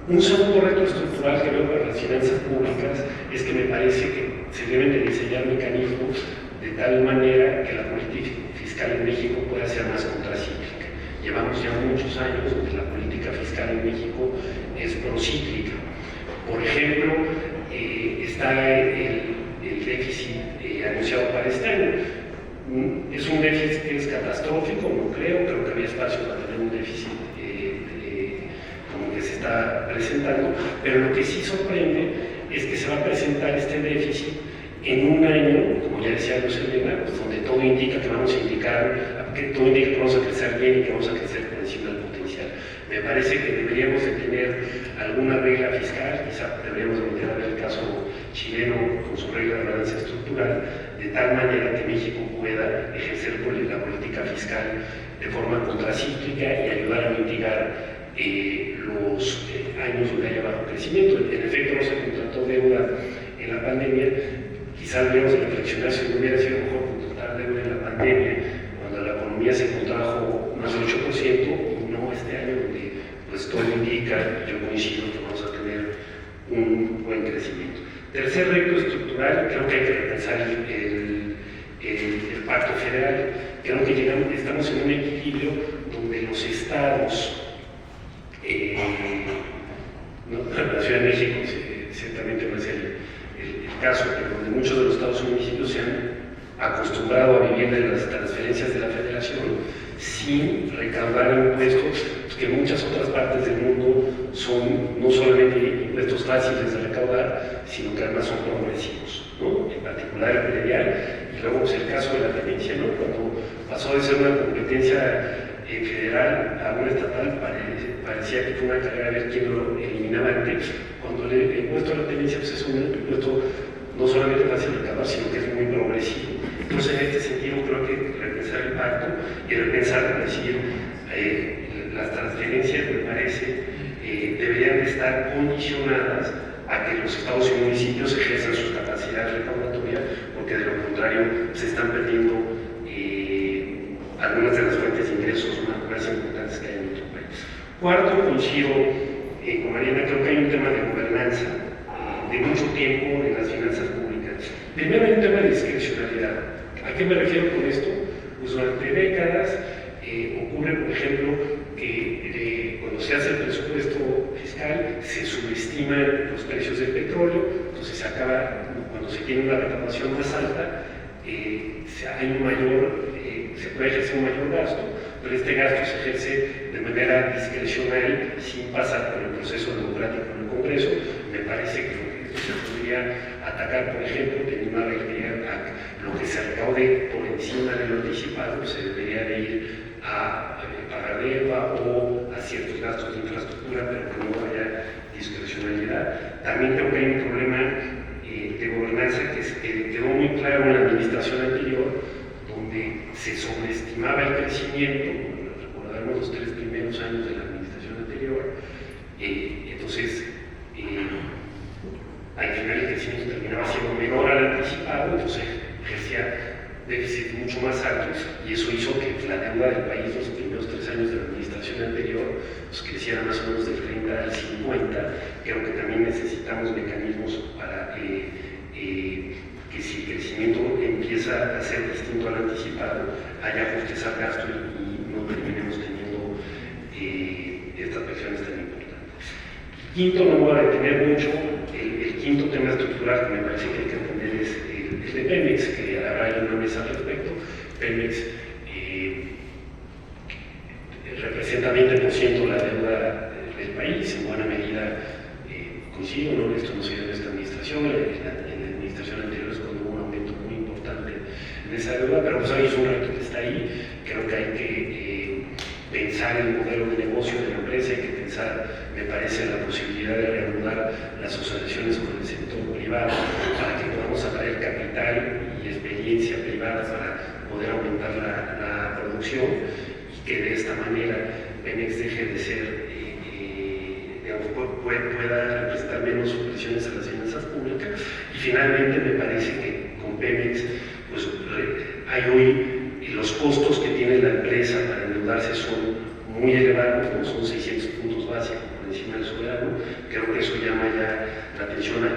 Un segundo reto estructural que veo para las finanzas públicas es que me parece que se deben de diseñar mecanismos de tal manera que la política fiscal en México pueda ser más contracíclica. Llevamos ya muchos años donde la política fiscal en México es procíclica. Por ejemplo, está el déficit anunciado para este año. Es un déficit que es catastrófico, no creo que había espacio para tener un déficit como que se está presentando, pero lo que sí sorprende es que se va a presentar este déficit en un año, como ya decía Luz Helena, pues donde todo indica que vamos a crecer bien y que vamos a crecer por encima del potencial. Me parece que deberíamos de tener alguna regla fiscal, quizá deberíamos de volver a ver el caso chileno con su regla de balanza estructural, de tal manera que México pueda ejercer la política fiscal de forma contracíclica y ayudar a mitigar los años donde haya bajo crecimiento. En efecto, no se contrató deuda en la pandemia. Quizás deberíamos reflexionar si no hubiera sido mejor contratar deuda en la pandemia, cuando la economía se contrajo más del 8%, y no este año, donde pues todo indica, yo coincido, que vamos a tener un buen crecimiento. Tercer reto estructural, creo que hay que repensar el pacto federal. Creo que estamos en un equilibrio donde los estados, la Ciudad de México ciertamente no es el caso, pero donde muchos de los estados y municipios se han acostumbrado a vivir de las transferencias de la federación sin recaudar impuestos, que en muchas otras partes del mundo son no solamente impuestos fáciles de recaudar, sino que además son progresivos, ¿no? En particular el predial, y luego pues, el caso de la tenencia, ¿no? Cuando pasó de ser una competencia federal a una estatal, parecía que fue una carrera a ver quién lo eliminaba antes, cuando el impuesto a la tenencia pues, es un impuesto no solamente fácil de recaudar, sino que es muy progresivo. Entonces, en este sentido, creo que repensar el pacto y repensar, decir, las transferencias, me parece, deberían de estar condicionadas a que los estados y municipios ejerzan sus capacidades recaudatorias, porque de lo contrario se están perdiendo algunas de las fuentes de ingresos más importantes que hay en nuestro país. Cuarto, coincido con Mariana, creo que hay un tema de gobernanza de mucho tiempo en las finanzas públicas. Primero hay un tema de discrecionalidad. ¿A qué me refiero con esto? Pues durante décadas ocurre, por ejemplo, que cuando se hace el presupuesto fiscal se subestiman los precios del petróleo, entonces se acaba, cuando se tiene una recaudación más alta, se puede ejercer un mayor gasto, pero este gasto se ejerce de manera discrecional sin pasar por el proceso democrático en el Congreso. Me parece que esto se podría atacar, por ejemplo, teniendo una realidad, lo que se recaude por encima de lo anticipado se debería de ir a pagar deuda o a ciertos gastos de infraestructura, pero que no haya discrecionalidad. También creo que hay un problema de gobernanza que quedó muy claro en la administración anterior, donde se sobreestimaba el crecimiento. Recordamos los 3 primeros años de la administración anterior, entonces al final el crecimiento terminaba siendo menor al anticipado, entonces ejercía déficits mucho más altos, y eso hizo que la deuda del país los primeros 3 años de la administración anterior pues, creciera más o menos del 30 al 50. Creo que también necesitamos mecanismos para que si el crecimiento empieza a ser distinto al anticipado, haya ajustes al gasto y no terminemos teniendo estas presiones tan importantes. Quinto, no voy a detener mucho, el quinto tema estructural que me parece que hay que entender es el de Pemex, que habrá una mesa al respecto. Pemex representa 20% la deuda del país, en buena medida coincido, ¿no? Esto no se dio en esta administración, en la administración anterior es cuando hubo un aumento muy importante en esa deuda, pero pues hoy es un reto que está ahí. Creo que hay que pensar en el modelo de negocio de la empresa, hay que pensar, me parece, en la posibilidad de reanudar las asociaciones con el sector privado para que podamos atraer capital y experiencia privada para poder aumentar la producción, y que de esta manera Pemex deje de ser pueda representar menos presiones a las finanzas públicas. Y finalmente me parece que con Pemex pues, hay hoy los costos que tiene la empresa para endeudarse son muy elevados, ¿no? Son 600 puntos básicos por encima del soberano. Creo que eso llama ya la atención a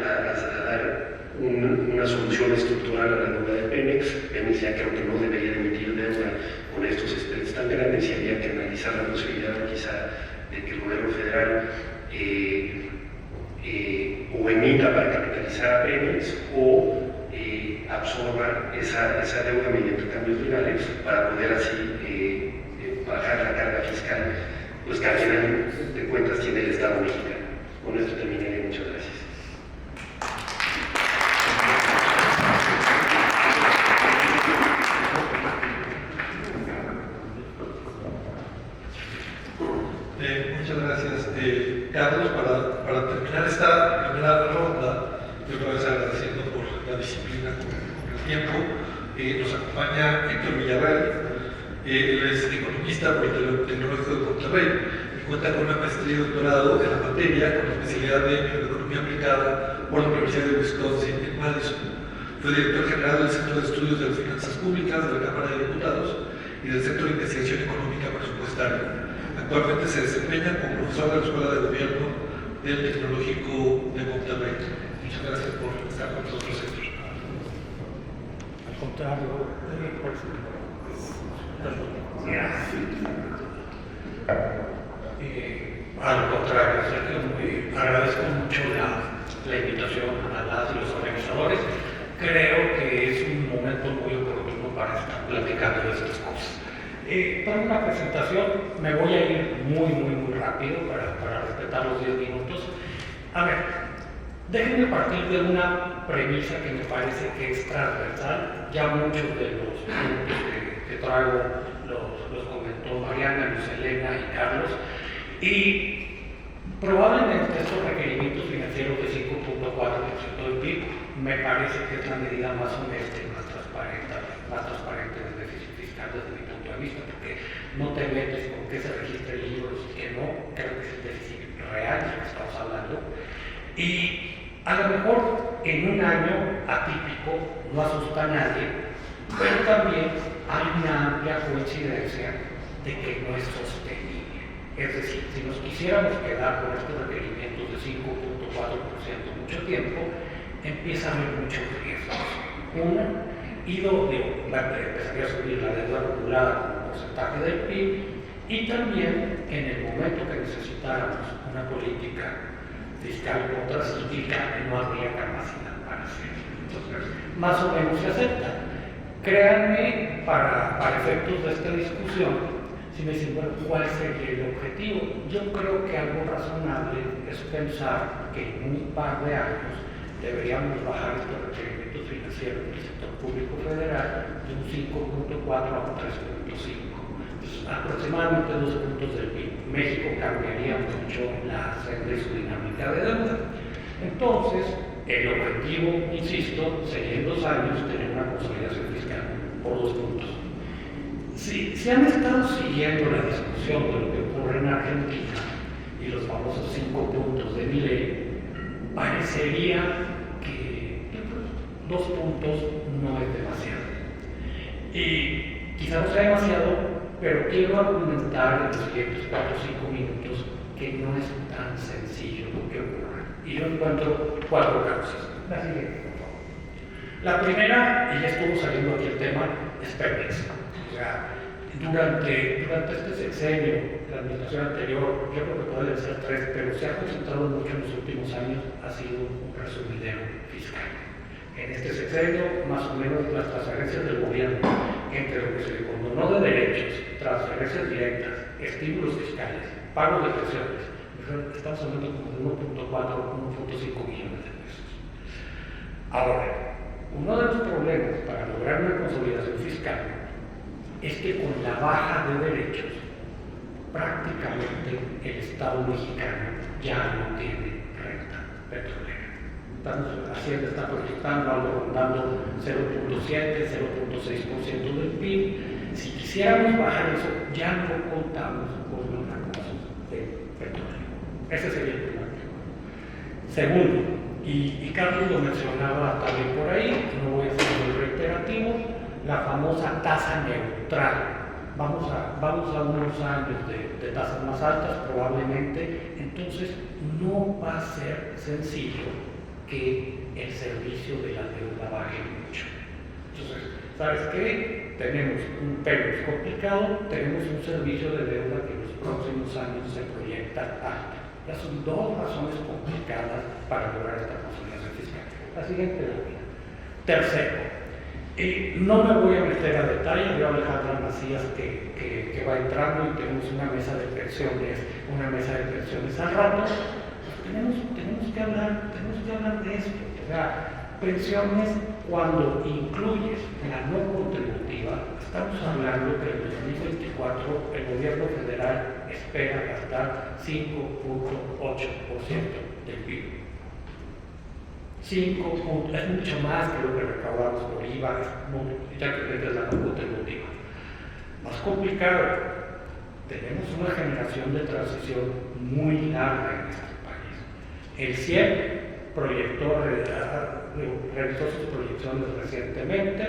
dar una solución estructural a la deuda de Pemex. Pemex ya creo que no debería de emitir deuda con estos spreads tan grandes, y había que analizar la posibilidad quizá de que el gobierno federal o emita para capitalizar a Pemex o absorba esa deuda mediante cambios legales para poder así bajar la carga fiscal, pues que al final de cuentas tiene el Estado mexicano. Con esto terminaré. Muchas gracias. Muchas gracias, Carlos. Para terminar esta primera ronda, yo creo que agradeciendo por la disciplina con el tiempo. Nos acompaña Héctor Villarreal, él es economista por el Tecnológico de Monterrey y cuenta con una maestría y doctorado en la materia con especialidad de Economía Aplicada por la Universidad de Wisconsin en Madison. Fue director general del Centro de Estudios de las Finanzas Públicas de la Cámara de Diputados y del Centro de Investigación Económica Presupuestaria. Actualmente se desempeña como profesor de la Escuela de Gobierno del Tecnológico de Monterrey. Muchas gracias por estar con nosotros, Héctor. Al contrario, al contrario, agradezco mucho la invitación a las y los organizadores. Creo que es un momento muy oportuno para estar platicando de estas cosas. Para una presentación me voy a ir muy rápido para respetar los 10 minutos. A ver, déjenme partir de una premisa que me parece que es transversal. Ya muchos de los puntos que traigo los comentó Mariana, Luz Helena y Carlos. Y probablemente estos requerimientos financieros de 5.4% del PIB me parece que es la medida más honesta y más transparente del déficit fiscal desde mi punto de vista, porque no te metes con qué se registra en libros y que no, creo que es el déficit real del que estamos hablando. Y a lo mejor en un año atípico no asusta a nadie, pero también hay una amplia coincidencia de que no es sostenible. Es decir, si nos quisiéramos quedar con estos requerimientos de 5.4% mucho tiempo, empieza a haber muchos riesgos. Uno, empezaría a subir la deuda acumulada como porcentaje del PIB, y también en el momento que necesitáramos una política fiscal contracíclica no habría capacidad para hacerlo. Entonces, más o menos se acepta. Créanme, para efectos de esta discusión, si me dicen, bueno, ¿cuál sería el objetivo? Yo creo que algo razonable es pensar que en un par de años deberíamos bajar estos requerimientos financieros del sector público federal de un 5.4 a un 3.5. Aproximadamente 2 puntos del PIB. México cambiaría mucho la senda y su dinámica de deuda. Entonces, el objetivo, insisto, sería en 2 años tener una consolidación fiscal por 2 puntos. Si han estado siguiendo la discusión de lo que ocurre en Argentina y los famosos 5 puntos de Milei, parecería que 2 puntos no es demasiado. Y quizá no sea demasiado, pero quiero argumentar en los siguientes 4 o 5 minutos que no es tan sencillo lo que ocurre. Y yo encuentro 4 causas. La siguiente, por favor. La primera, y ya estuvo saliendo aquí el tema, es Pemex. O sea, durante este sexenio, la administración anterior, yo creo que pueden ser 3, pero se ha concentrado mucho en los últimos años, ha sido un resumidero fiscal. En este sexenio, más o menos las transferencias del gobierno entre lo que se le condonó de derechos, transferencias directas, estímulos fiscales, pagos de pensiones, estamos hablando como de 1.4 o 1.5 billones de pesos. Ahora, uno de los problemas para lograr una consolidación fiscal es que con la baja de derechos, prácticamente el Estado mexicano ya no tiene renta petrolera. Hacienda está proyectando algo rondando 0.7, 0.6% del PIB. Si quisiéramos bajar eso, ya no contamos con los recursos de petróleo. Ese sería el primer tema. Segundo, y Carlos lo mencionaba también por ahí, no voy a ser muy reiterativo, la famosa tasa neutral. Vamos a unos años de tasas más altas probablemente, entonces no va a ser sencillo que el servicio de la deuda baje mucho. Entonces, ¿sabes qué? Tenemos un PEMEX complicado, tenemos un servicio de deuda que en los próximos años se proyecta alto. Ya son 2 razones complicadas para lograr esta consolidación fiscal. La siguiente lámina. Tercero, no me voy a meter a detalle, veo a Alejandra Macías que va entrando y tenemos una mesa de pensiones al rato. Tenemos que hablar de esto. O sea, pensiones, cuando incluyes la no contributiva, estamos hablando que en el 2024 el gobierno federal espera gastar 5.8% del PIB. 5 puntos, es mucho más que lo que recaudamos por IVA, ya que es la contributiva. Más complicado, tenemos una generación de transición muy larga en este país. El CIEP realizó sus proyecciones recientemente.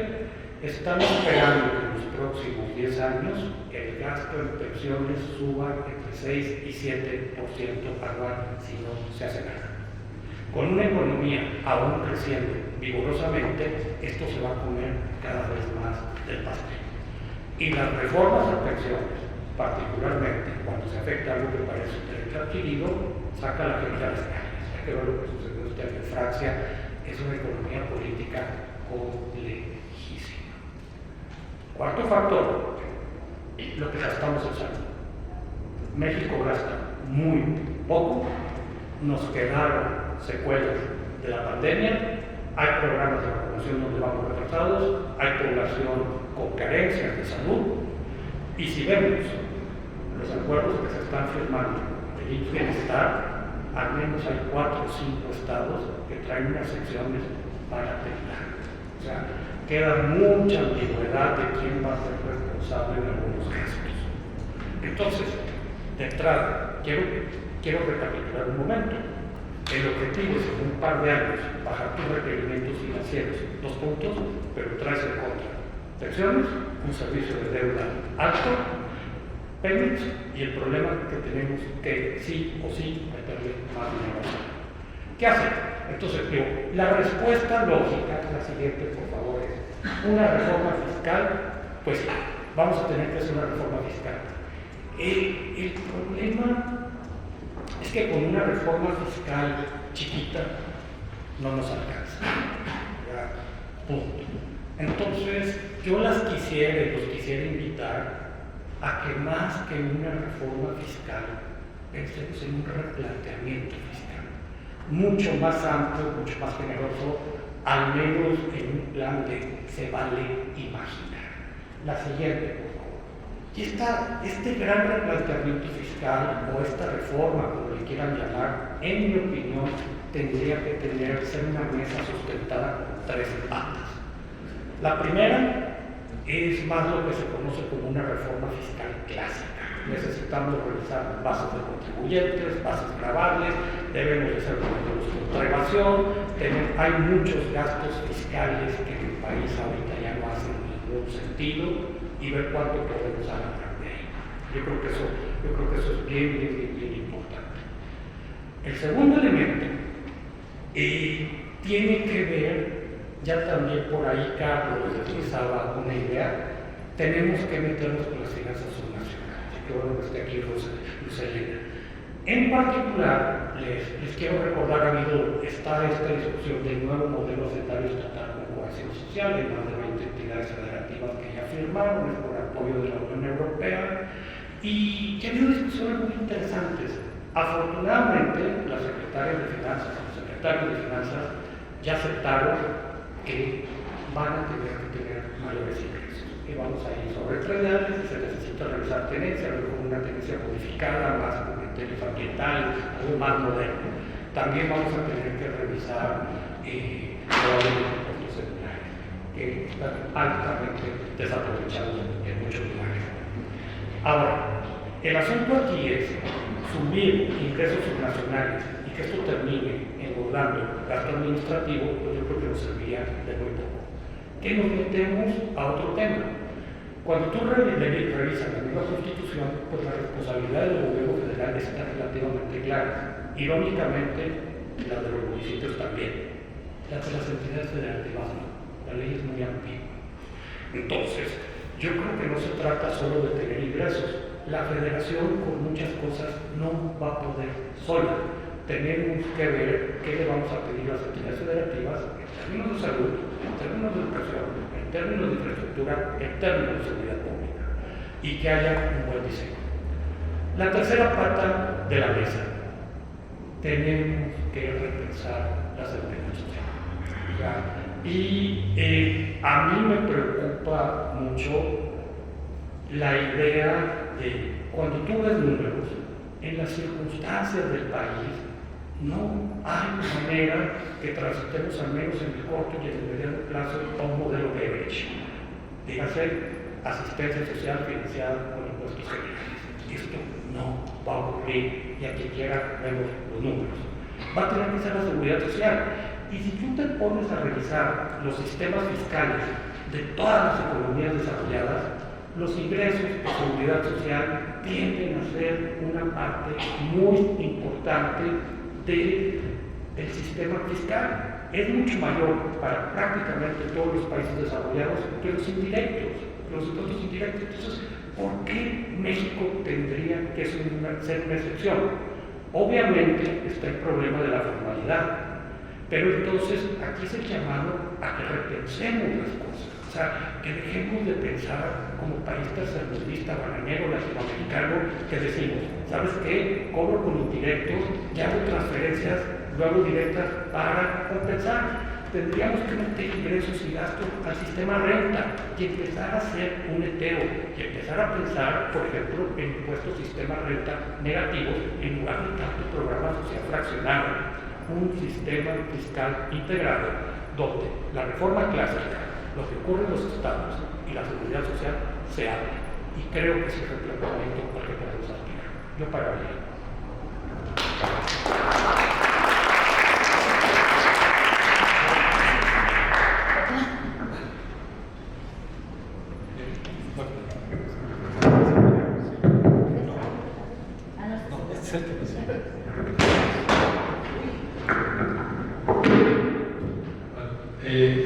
Estamos esperando que en los próximos 10 años el gasto en pensiones suba entre 6 y 7% anual si no se hace nada. Con una economía aún creciendo vigorosamente, esto se va a comer cada vez más del pastel. Y las reformas a pensiones, particularmente cuando se afecta algo que parece un derecho adquirido, saca a la gente a las calles. Hay que ver lo que sucedió en Francia, es una economía política complejísima. Cuarto factor, lo que gastamos en salud. México gasta muy poco, nos quedaron secuelas de la pandemia, hay programas de vacunación donde vamos retrasados, hay población con carencias de salud, y si vemos los acuerdos que se están firmando de bienestar, al menos hay 4 o 5 estados que traen unas secciones para terminar. O sea, queda mucha ambigüedad de quién va a ser responsable en algunos gastos. Entonces, de entrada, quiero recapitular un momento. El objetivo es en un par de años bajar tus requerimientos financieros, 2 puntos, pero traes en contra pensiones, un servicio de deuda alto, Pemex y el problema que tenemos que sí o sí meterle más dinero. ¿Qué hacer? Entonces, digo, la respuesta lógica, la siguiente, por favor, es una reforma fiscal. Pues sí, vamos a tener que hacer una reforma fiscal. El problema es que con una reforma fiscal chiquita no nos alcanza. Ya, punto. Entonces, yo los quisiera invitar a que más que una reforma fiscal, pensemos en un replanteamiento fiscal, mucho más amplio, mucho más generoso, al menos en un plan de se vale imaginar. La siguiente, por favor. Y este gran replanteamiento fiscal o esta reforma, como le quieran llamar, en mi opinión, tendría que ser una mesa sustentada con 3 patas. La primera es más lo que se conoce como una reforma fiscal clásica. Necesitamos revisar bases de contribuyentes, bases gravables, debemos de ser modelos contra evasión, hay muchos gastos fiscales que en el país ahorita ya no hacen ningún sentido y ver cuánto podemos agarrar de ahí. Yo creo que eso es bien importante. El segundo elemento tiene que ver, ya también por ahí Carlos utilizaba una idea, tenemos que meternos con las finanzas subnacionales. Qué bueno que esté aquí Lucelena. En particular, les quiero recordar, está esta discusión del nuevo modelo central estatal con cohesión social, de más de 20 entidades federativas que ya firmaron, es por apoyo de la Unión Europea, y que ha habido discusiones muy interesantes. Afortunadamente, las secretarias de finanzas, los secretarios de finanzas ya aceptaron que van a tener que tener mayores ingresos. Y vamos a ir sobre 3 años y se necesita revisar tenencia, ver con una tenencia modificada, más con criterios ambientales, algo más moderno. También vamos a tener que revisar los impuestos secundarios, que están altamente desaprovechados en muchos lugares. Ahora, el asunto aquí es subir ingresos subnacionales y que esto termine engordando gasto administrativo, pues yo creo que nos serviría de muy poco. Que nos metemos a otro tema. Cuando tú revisas la nueva Constitución, pues la responsabilidad del gobierno federal está relativamente clara. Irónicamente, la de los municipios también. La de las entidades federativas no. La ley es muy ambigua. Entonces, yo creo que no se trata solo de tener ingresos. La federación con muchas cosas no va a poder sola. Tenemos que ver qué le vamos a pedir a las entidades federativas en términos de salud, en términos de educación, en términos de infraestructura, en términos de seguridad pública, y que haya un buen diseño. La tercera pata de la mesa, tenemos que repensar la seguridad social. Y a mí me preocupa mucho la idea de cuando tú ves números, en las circunstancias del país, no hay manera que transitemos al menos en el corto y en el mediano plazo a un modelo beverage. Dígase, asistencia social financiada con impuestos generales. Esto no va a ocurrir y aquí llega vemos los números. Va a tener que ser la seguridad social. Y si tú te pones a revisar los sistemas fiscales de todas las economías desarrolladas, los ingresos de seguridad social tienden a ser una parte muy importante del sistema fiscal. Es mucho mayor para prácticamente todos los países desarrollados que los indirectos, los impuestos indirectos. Entonces, ¿por qué México tendría que ser una excepción? Obviamente está el problema de la formalidad, pero entonces aquí es el llamado a que repensemos las cosas. O sea, que dejemos de pensar como país tercermundista, bananero, latinoamericano, que decimos, ¿sabes qué? Cobro con indirectos, ya hago transferencias, luego directas para compensar. Tendríamos que meter ingresos y gastos al sistema renta y empezar a hacer un neteo y empezar a pensar, por ejemplo, en impuestos sistema renta negativos en lugar de tanto programa social fraccionado, un sistema fiscal integrado donde la reforma clásica, lo que ocurre en los estados y la seguridad social se habla. Y creo que ese es el planteamiento al que podemos aspirar. Yo pararía.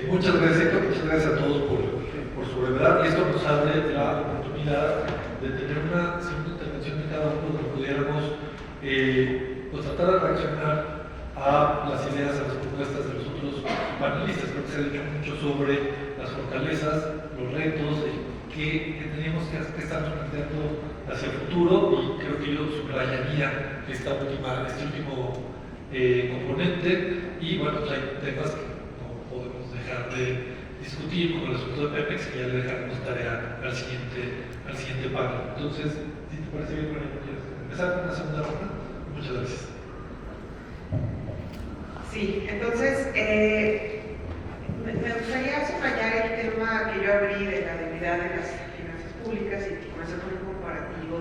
Muchas gracias a todos por su brevedad, y esto nos abre la oportunidad de tener una segunda intervención de cada uno donde pudiéramos pues tratar de reaccionar a las ideas, a las propuestas de los otros panelistas. Creo que se ha dicho mucho sobre las fortalezas, los retos, que teníamos que estar planteando hacia el futuro, y creo que yo subrayaría este último componente. Y bueno, pues hay temas que no podemos dejar de discutir, como el asunto de Pepex, que ya le dejaremos tarea al siguiente panel. Entonces, si te parece bien, María, ¿quieres empezar con la segunda ronda? Muchas gracias. Sí, entonces, me gustaría subrayar el tema que yo abrí de la debilidad de las finanzas públicas y comenzar con un comparativo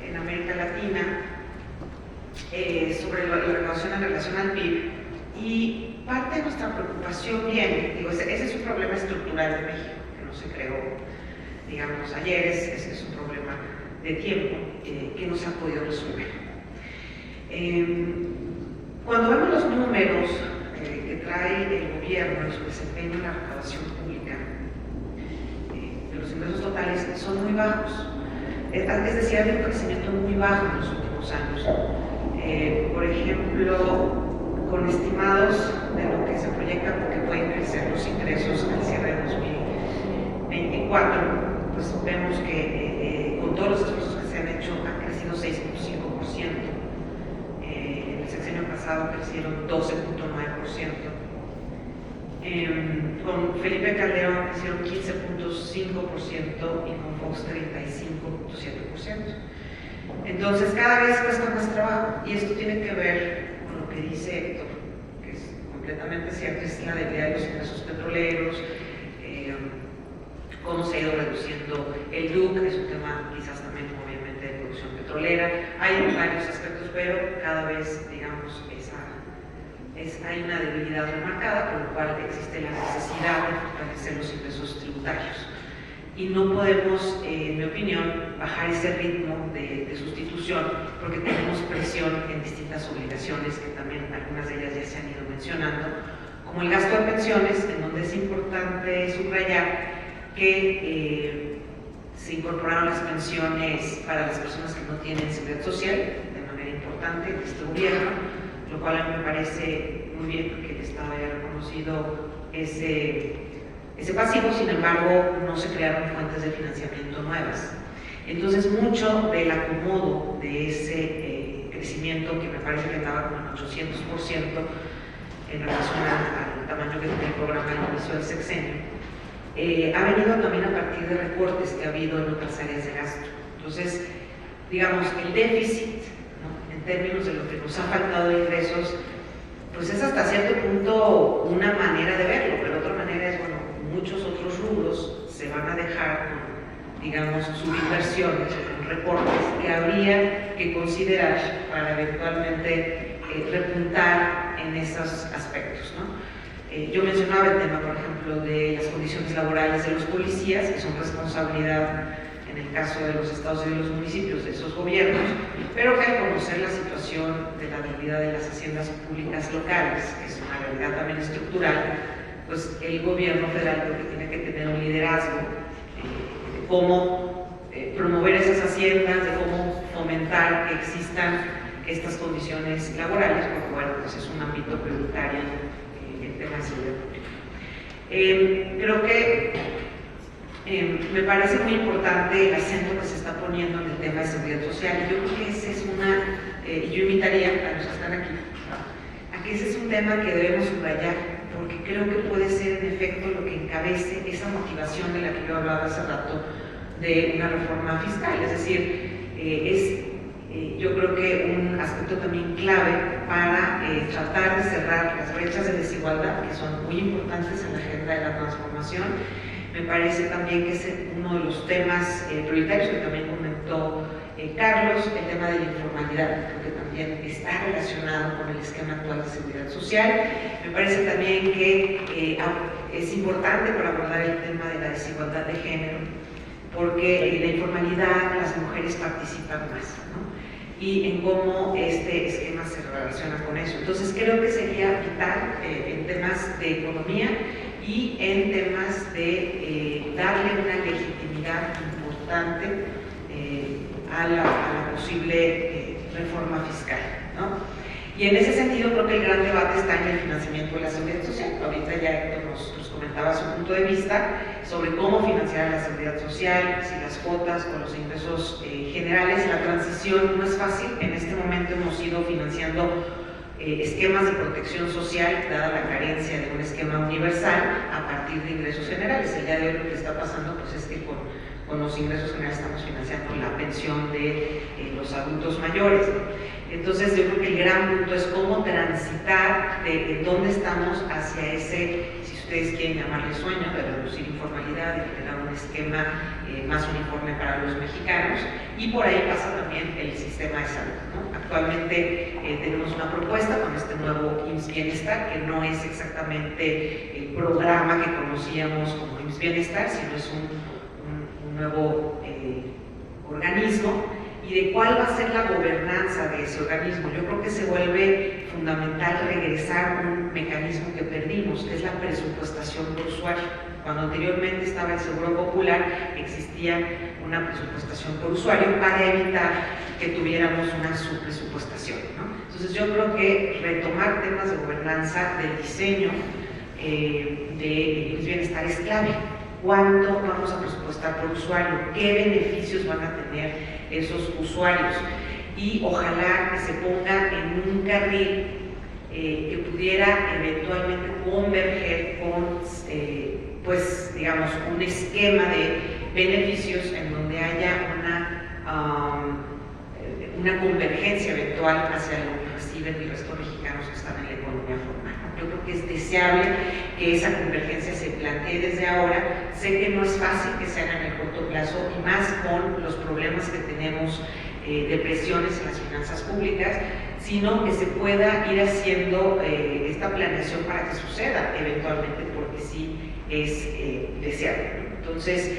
en América Latina sobre la recaudación en relación al PIB. Y parte de nuestra preocupación viene, ese es un problema estructural de México, que no se creó, digamos, ayer, es un problema de tiempo que no se ha podido resolver. Cuando vemos los números que trae el gobierno en su desempeño en la recaudación pública, de los ingresos totales son muy bajos. Es decir, hay un crecimiento muy bajo en los últimos años. Por ejemplo, con estimados de lo que se proyecta porque pueden crecer los ingresos al cierre de 2024, pues vemos que con todos los esfuerzos que se han hecho han crecido 6.5%. En el sexenio pasado crecieron 12.9%. Con Felipe Calderón crecieron 15.5% y con Fox 35.7%. Entonces cada vez cuesta más trabajo, y esto tiene que ver con lo que dice Héctor, que es completamente cierto, es la debilidad de los ingresos petroleros, cómo se ha ido reduciendo el DUC, es un tema quizás también obviamente de producción petrolera. Hay varios aspectos, pero cada vez, digamos, hay una debilidad remarcada, por lo cual existe la necesidad de fortalecer los ingresos tributarios. Y no podemos, en mi opinión, bajar ese ritmo de sustitución, porque tenemos presión en distintas obligaciones, que también algunas de ellas ya se han ido mencionando, como el gasto de pensiones, en donde es importante subrayar que se incorporaron las pensiones para las personas que no tienen seguridad social de manera importante en este gobierno, lo cual a mí me parece muy bien porque el Estado haya reconocido ese pasivo. Sin embargo, no se crearon fuentes de financiamiento nuevas. Entonces, mucho del acomodo de ese crecimiento, que me parece que andaba como en 800% en relación al tamaño que tenía el programa al inicio del sexenio, ha venido también a partir de recortes que ha habido en otras áreas de gasto. Entonces, digamos, el déficit, ¿no?, en términos de lo que nos ha faltado de ingresos, pues es hasta cierto punto una manera de verlo, pero otra manera es, bueno, muchos otros rubros se van a dejar con, digamos, subinversiones o con recortes que habría que considerar para eventualmente repuntar en esos aspectos, ¿no? Yo mencionaba el tema, por ejemplo, de las condiciones laborales de los policías, que son responsabilidad, en el caso de los estados y de los municipios, de esos gobiernos, pero que al conocer la situación de la realidad de las haciendas públicas locales, que es una realidad también estructural, pues el gobierno federal creo que tiene que tener un liderazgo de cómo promover esas haciendas, de cómo fomentar que existan estas condiciones laborales, porque bueno, pues es un ámbito prioritario en temas de seguridad pública. Creo que me parece muy importante el acento que se está poniendo en el tema de seguridad social, y yo creo que ese es yo invitaría a los que están aquí, a que ese es un tema que debemos subrayar, porque creo que puede ser en efecto lo que encabece esa motivación de la que yo hablaba hace rato de una reforma fiscal, es decir, yo creo que un aspecto también clave para tratar de cerrar las brechas de desigualdad, que son muy importantes en la agenda de la transformación. Me parece también que es uno de los temas prioritarios que también comentó Carlos, el tema de la informalidad, creo que también está relacionado con el esquema actual de seguridad social. Me parece también que es importante para abordar el tema de la desigualdad de género, porque en la informalidad las mujeres participan más, ¿no? Y en cómo este esquema se relaciona con eso. Entonces creo que sería vital en temas de economía y en temas de darle una legitimidad importante a la posible reforma fiscal, ¿no? Y en ese sentido creo que el gran debate está en el financiamiento de la seguridad social. Ahorita ya Héctor nos comentaba su punto de vista sobre cómo financiar la seguridad social, si las cuotas o los ingresos generales. La transición no es fácil. En este momento hemos ido financiando esquemas de protección social, dada la carencia de un esquema universal a partir de ingresos generales. El día de hoy lo que está pasando pues, es que con los ingresos generales estamos financiando la pensión de los adultos mayores, ¿no? Entonces yo creo que el gran punto es cómo transitar de dónde estamos hacia ese, si ustedes quieren llamarle sueño, de reducir informalidad, de generar un esquema más uniforme para los mexicanos, y por ahí pasa también el sistema de salud, ¿no? Actualmente tenemos una propuesta con este nuevo IMSS Bienestar, que no es exactamente el programa que conocíamos como IMSS Bienestar, sino es un nuevo organismo, y de cuál va a ser la gobernanza de ese organismo. Yo creo que se vuelve fundamental regresar a un mecanismo que perdimos, que es la presupuestación por usuario. Cuando anteriormente estaba el Seguro Popular, existía una presupuestación por usuario para evitar que tuviéramos una subpresupuestación, ¿no? Entonces yo creo que retomar temas de gobernanza, del diseño de bienestar es clave. ¿Cuánto vamos a presupuestar por usuario? ¿Qué beneficios van a tener esos usuarios? Y ojalá que se ponga en un carril que pudiera eventualmente converger con, pues, digamos, un esquema de beneficios en donde haya una convergencia eventual hacia lo que reciben el resto de mexicanos que están en la economía formal. Yo creo que es deseable que esa convergencia se plantee desde ahora. Sé que no es fácil que se haga en el corto plazo, y más con los problemas que tenemos de presiones en las finanzas públicas, sino que se pueda ir haciendo esta planeación para que suceda eventualmente, porque sí es deseable, ¿no? Entonces,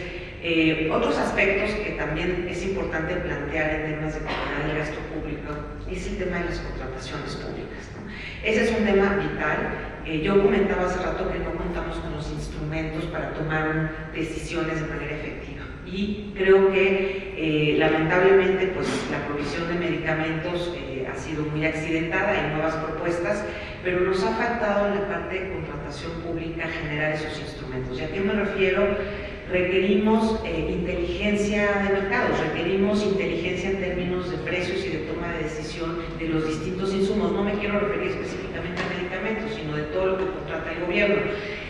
otros aspectos que también es importante plantear en temas de calidad del gasto público es el tema de las contrataciones públicas, ¿no? Ese es un tema vital. Yo comentaba hace rato que no contamos con los instrumentos para tomar decisiones de manera efectiva, y creo que lamentablemente pues, la provisión de medicamentos ha sido muy accidentada, hay nuevas propuestas, pero nos ha faltado en la parte de contratación pública generar esos instrumentos. ¿Y a qué me refiero? Requerimos inteligencia de mercados, requerimos inteligencia en términos de precios y de toma de decisión de los distintos insumos. No me quiero referir específicamente a medicamentos, sino de todo lo que contrata el gobierno.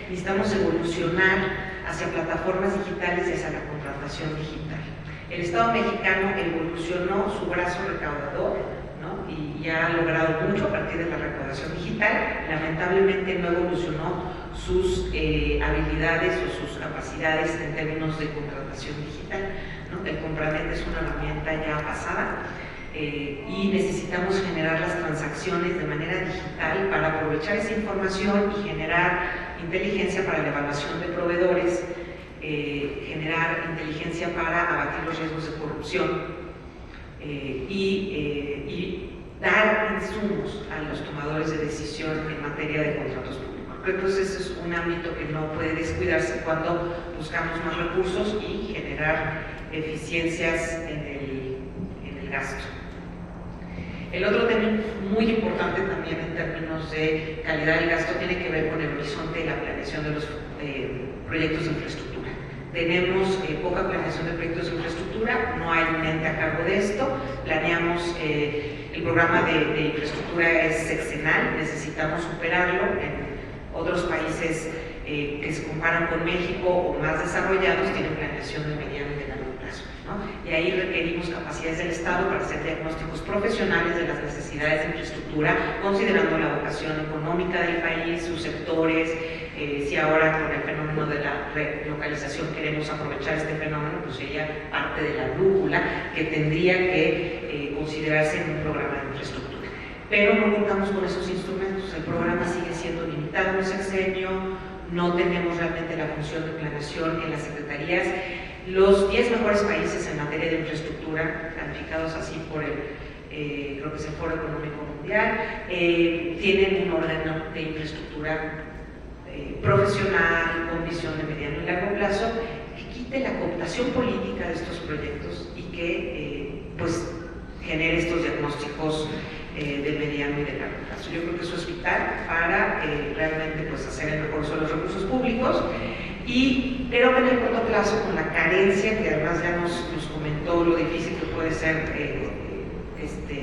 Necesitamos evolucionar hacia plataformas digitales y hacia la contratación digital. El Estado mexicano evolucionó su brazo recaudador, ¿no? Y y ha logrado mucho a partir de la recaudación digital. Lamentablemente no evolucionó sus habilidades o sus capacidades en términos de contratación digital, ¿no? El Compranet es una herramienta ya pasada y necesitamos generar las transacciones de manera digital para aprovechar esa información y generar inteligencia para la evaluación de proveedores, generar inteligencia para abatir los riesgos de corrupción y dar insumos a los tomadores de decisión en materia de contratos públicos. Creo que ese es un ámbito que no puede descuidarse cuando buscamos más recursos y generar eficiencias en el gasto. El otro tema muy importante también en términos de calidad del gasto tiene que ver con el horizonte de la planeación de los proyectos de infraestructura. Tenemos poca planeación de proyectos de infraestructura, no hay un ente a cargo de esto, planeamos, el programa de infraestructura es sexenal, necesitamos superarlo. En otros países que se comparan con México o más desarrollados tienen planeación de mediano y de largo plazo, ¿no? Y ahí requerimos capacidades del Estado para hacer diagnósticos profesionales de las necesidades de infraestructura, considerando la vocación económica del país, sus sectores. Si ahora con el fenómeno de la relocalización queremos aprovechar este fenómeno, pues sería parte de la brújula que tendría que considerarse en un programa de infraestructura. Pero no contamos con esos instrumentos, el programa sigue siendo limitado en el sexenio, no tenemos realmente la función de planeación en las secretarías. Los 10 mejores países en materia de infraestructura, calificados así por el creo que es el Foro Económico Mundial, tienen un orden de infraestructura profesional, con visión de mediano y largo plazo, que quite la cooptación política de estos proyectos y que pues genere estos diagnósticos de mediano y de largo plazo. Yo creo que eso es vital para realmente pues hacer el mejor uso de los recursos públicos, pero que en el corto plazo, con la carencia que además ya nos comentó lo difícil que puede ser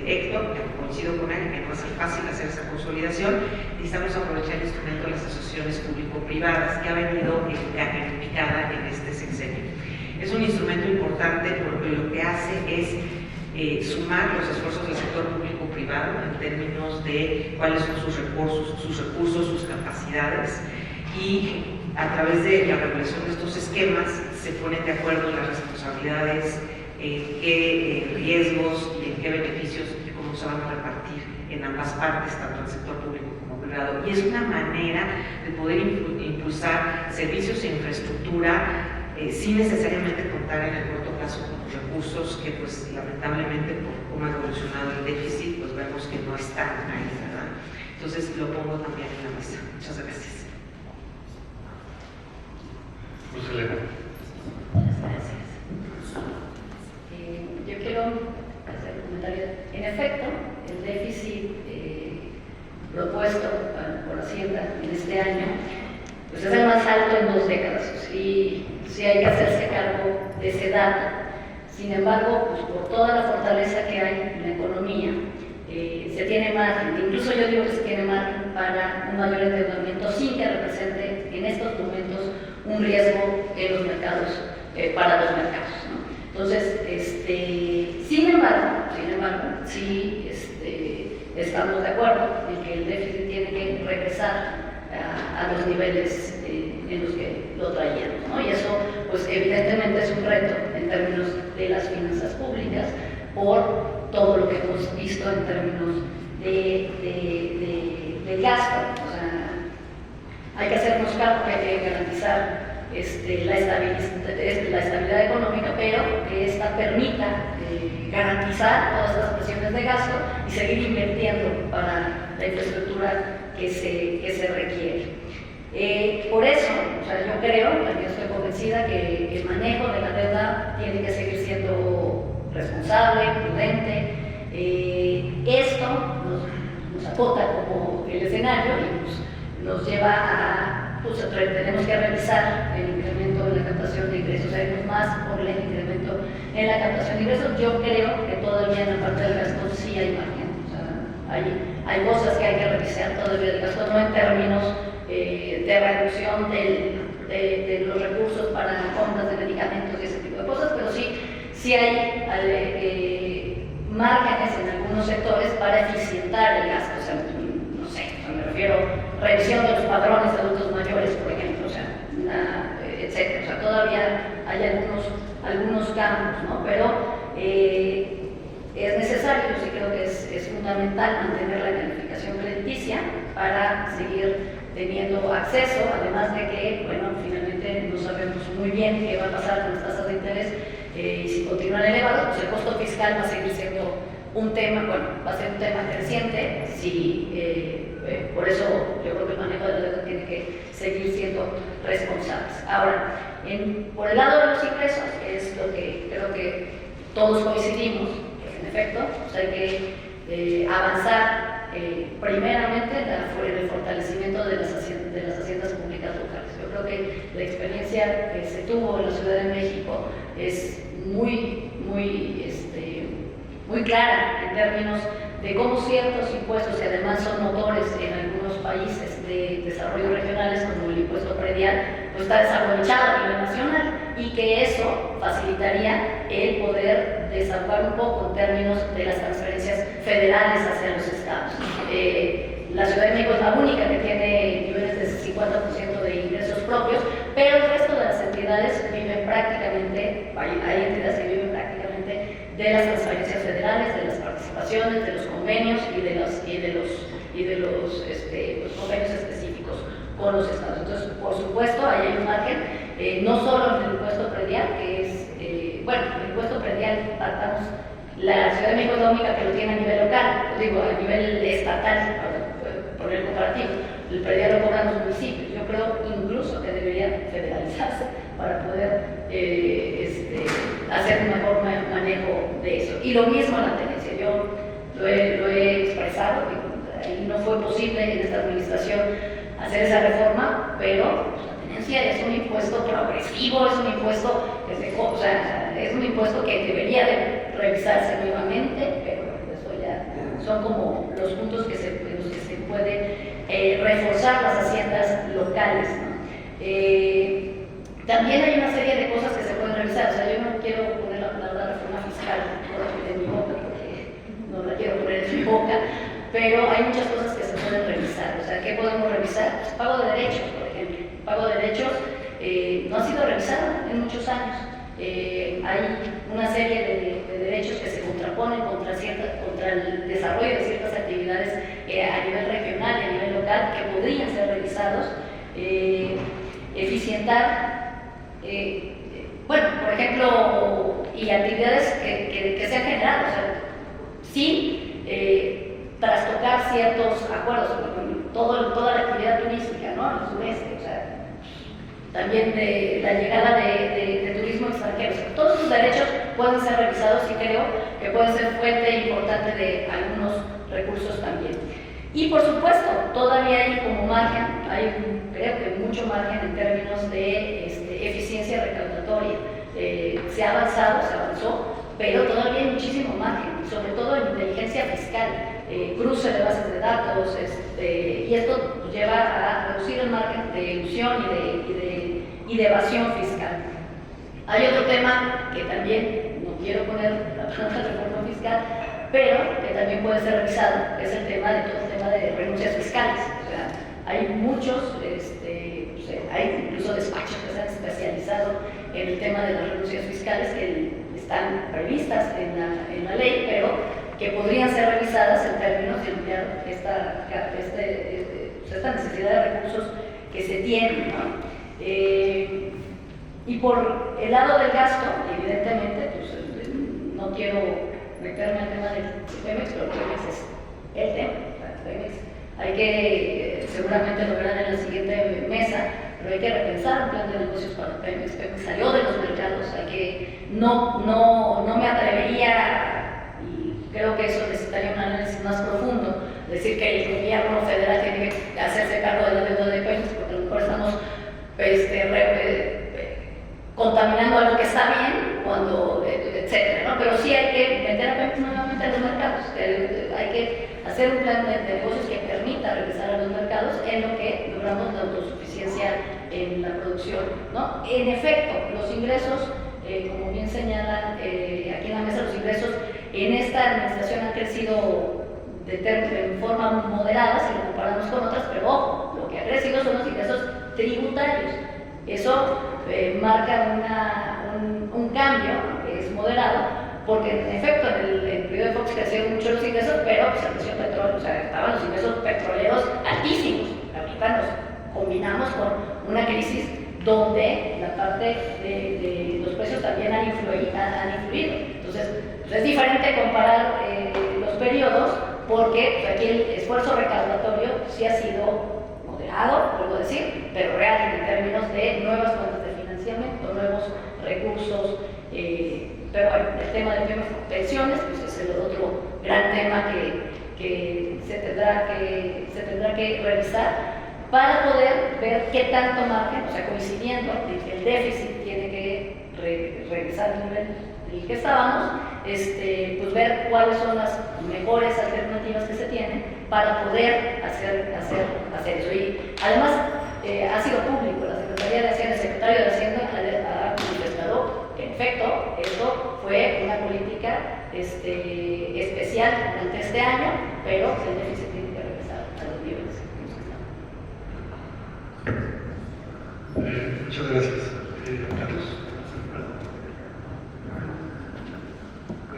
Héctor, que coincido con él, que no va a ser fácil hacer esa consolidación, necesitamos aprovechar el instrumento de las asociaciones público-privadas que ha venido picada en este sexenio. Es un instrumento importante porque lo que hace es sumar los esfuerzos del sector público-privado en términos de cuáles son sus recursos, sus capacidades, y a través de la regulación de estos esquemas se ponen de acuerdo en las responsabilidades, en qué riesgos y en qué beneficios y cómo se van a repartir en ambas partes, tanto en el sector público como privado. Y es una manera de poder impulsar servicios e infraestructura sin necesariamente contar en el corto plazo con los recursos que pues lamentablemente por cómo ha evolucionado el déficit pues vemos que no están ahí, ¿verdad? Entonces lo pongo también en la mesa. Muchas gracias. José Elena. Muchas gracias. Yo quiero hacer un comentario. En efecto, el déficit propuesto por Hacienda en este año pues es el más alto en 2 décadas. Sí hay que hacerse cargo de ese dato. Sin embargo, pues por toda la fortaleza que hay en la economía, se tiene margen, incluso yo digo que se tiene margen para un mayor endeudamiento sin que represente en estos momentos un riesgo en los mercados, para los mercados, ¿no? Entonces, sin embargo, sí estamos de acuerdo en que el déficit tiene que regresar a los niveles en los que lo traíamos, ¿no? Y eso, pues evidentemente es un reto en términos de las finanzas públicas por todo lo que hemos visto en términos del gasto. O sea, hay que hacernos cargo que hay que garantizar la estabilidad económica, pero que esta permita garantizar todas las presiones de gasto y seguir invirtiendo para la infraestructura que se requiere. Por eso, o sea, yo estoy convencida que el manejo de la deuda tiene que seguir siendo responsable, prudente. Esto nos acota como el escenario y nos lleva a tenemos que revisar el incremento de la captación de ingresos, haremos más por el incremento en la captación de ingresos. Yo creo que todavía en la parte del gasto sí hay margen, o sea, hay cosas que hay que revisar todavía del gasto, no en términos de reducción de los recursos para compras de medicamentos y ese tipo de cosas, pero sí hay márgenes en algunos algunos sectores para eficientar el gasto. O sea, no sé, me refiero a revisión de los padrones de adultos mayores, por ejemplo, o sea, etcétera. O sea, todavía hay algunos cambios, ¿no? Pero es necesario, sí creo que es fundamental mantener la calificación crediticia para seguir teniendo acceso, además de que, bueno, finalmente no sabemos muy bien qué va a pasar con las tasas de interés y si continúan elevadas, pues el costo fiscal va a seguir siendo un tema, bueno, va a ser un tema creciente, por eso yo creo que el manejo de la deuda tiene que seguir siendo responsables. Ahora, por el lado de los ingresos, que es lo que creo que todos coincidimos, que en efecto, pues hay que avanzar primeramente en el fortalecimiento de las haciendas públicas locales. Yo creo que la experiencia que se tuvo en la Ciudad de México es muy clara en términos de cómo ciertos impuestos, que además son motores en algunos países de desarrollo regionales, como el impuesto predial, pues está desarrollado a nivel nacional, y que eso facilitaría el poder desahogar un poco en términos de las transferencias federales hacia los estados. La Ciudad de México es la única que tiene niveles de 50% de ingresos propios, pero el resto de las entidades viven prácticamente, hay entidades que viven prácticamente de las transferencias federales, de las participaciones, de los convenios y de los convenios específicos con los estados. Entonces, por supuesto, ahí hay un margen, no solo en el impuesto predial, que es, el impuesto predial, partamos, la Ciudad de México es la única que lo tiene a nivel local, a nivel estatal, por el comparativo. El predial lo cobran los municipios. Yo creo incluso que debería federalizarse para poder hacer un mejor manejo de eso. Y lo mismo la tenencia. Yo lo he expresado, y no fue posible en esta administración hacer esa reforma, pero la tenencia es un impuesto progresivo, es un impuesto es un impuesto que debería de revisarse nuevamente, pero eso ya son como los puntos en los que se puede reforzar las haciendas locales, ¿no? También hay una serie de cosas que se pueden revisar. O sea, yo no quiero poner la palabra reforma fiscal en mi boca, porque no la quiero poner en mi boca, pero hay muchas cosas que se pueden revisar. O sea, ¿qué podemos revisar? Pues, pago de derechos, por ejemplo. Pago de derechos no ha sido revisado en muchos años. Hay una serie de derechos que se contraponen contra el desarrollo de ciertas actividades a nivel regional y a nivel local que podrían ser revisados. Eficientar, por ejemplo, y actividades que se han generado, o sea, sin trastocar ciertos acuerdos, toda la actividad turística, ¿no? En el sureste, o sea, también de la llegada de turismo extranjero. O sea, todos sus derechos pueden ser revisados y creo que pueden ser fuente importante de algunos recursos también. Y por supuesto, todavía hay como margen, creo que mucho margen en términos de eficiencia recaudatoria. Se ha avanzó, pero todavía hay muchísimo margen, sobre todo en inteligencia fiscal, cruce de bases de datos, y esto nos lleva a reducir el margen de ilusión y de evasión fiscal. Hay otro tema que también, no quiero poner la palabra reforma fiscal, pero que también puede ser revisado, que es todo el tema de renuncias fiscales. O sea, hay muchos, hay incluso despachos que se han especializado en el tema de las renuncias fiscales que están previstas en la ley, pero que podrían ser revisadas en términos de ampliar esta necesidad de recursos que se tienen, ¿no? Y por el lado del gasto, evidentemente, pues, no quiero meterme al tema del Pemex, pero Pemex es el tema. Pemex hay que, seguramente lo verán en la siguiente mesa, pero hay que repensar un plan de negocios para Pemex. Pemex salió de los mercados, no me atrevería, y creo que eso necesitaría un análisis más profundo, decir que el gobierno federal tiene que hacerse cargo de la deuda de Pemex, porque a lo mejor estamos contaminando algo que está bien, etcétera, ¿no? Pero sí hay que meter a Pemex nuevamente a los mercados, hay que hacer un plan de negocios que permita regresar a los mercados en lo que logramos la autosuficiencia en la producción, ¿no? En efecto, los ingresos, como bien señalan aquí en la mesa, los ingresos en esta administración han crecido en forma moderada si lo comparamos con otras, pero ojo, lo que ha crecido son los ingresos tributarios. Eso marca un cambio, aunque es moderado, porque en efecto en el periodo de Fox crecieron mucho los ingresos, pero pues creció petróleo, o sea, estaban los ingresos petroleros altísimos. Ahorita nos combinamos con una crisis donde la parte de los precios también han influido. Entonces, pues es diferente comparar los periodos, porque aquí el esfuerzo recaudatorio sí ha sido moderado, vuelvo a decir, pero real en términos de nuevas fuentes de financiamiento, nuevos recursos. Pero el tema de pensiones pues es el otro gran tema que se tendrá que revisar para poder ver qué tanto margen, o sea, coincidiendo que el déficit tiene que revisar el nivel en el que estábamos, pues ver cuáles son las mejores alternativas que se tienen para poder hacer eso. Y además ha sido público, la Secretaría de Hacienda, el secretario de Hacienda ha manifestado que en efecto esto fue una política especial durante este año, pero el déficit tiene que regresar a los niveles en los que estamos. Muchas gracias, Carlos.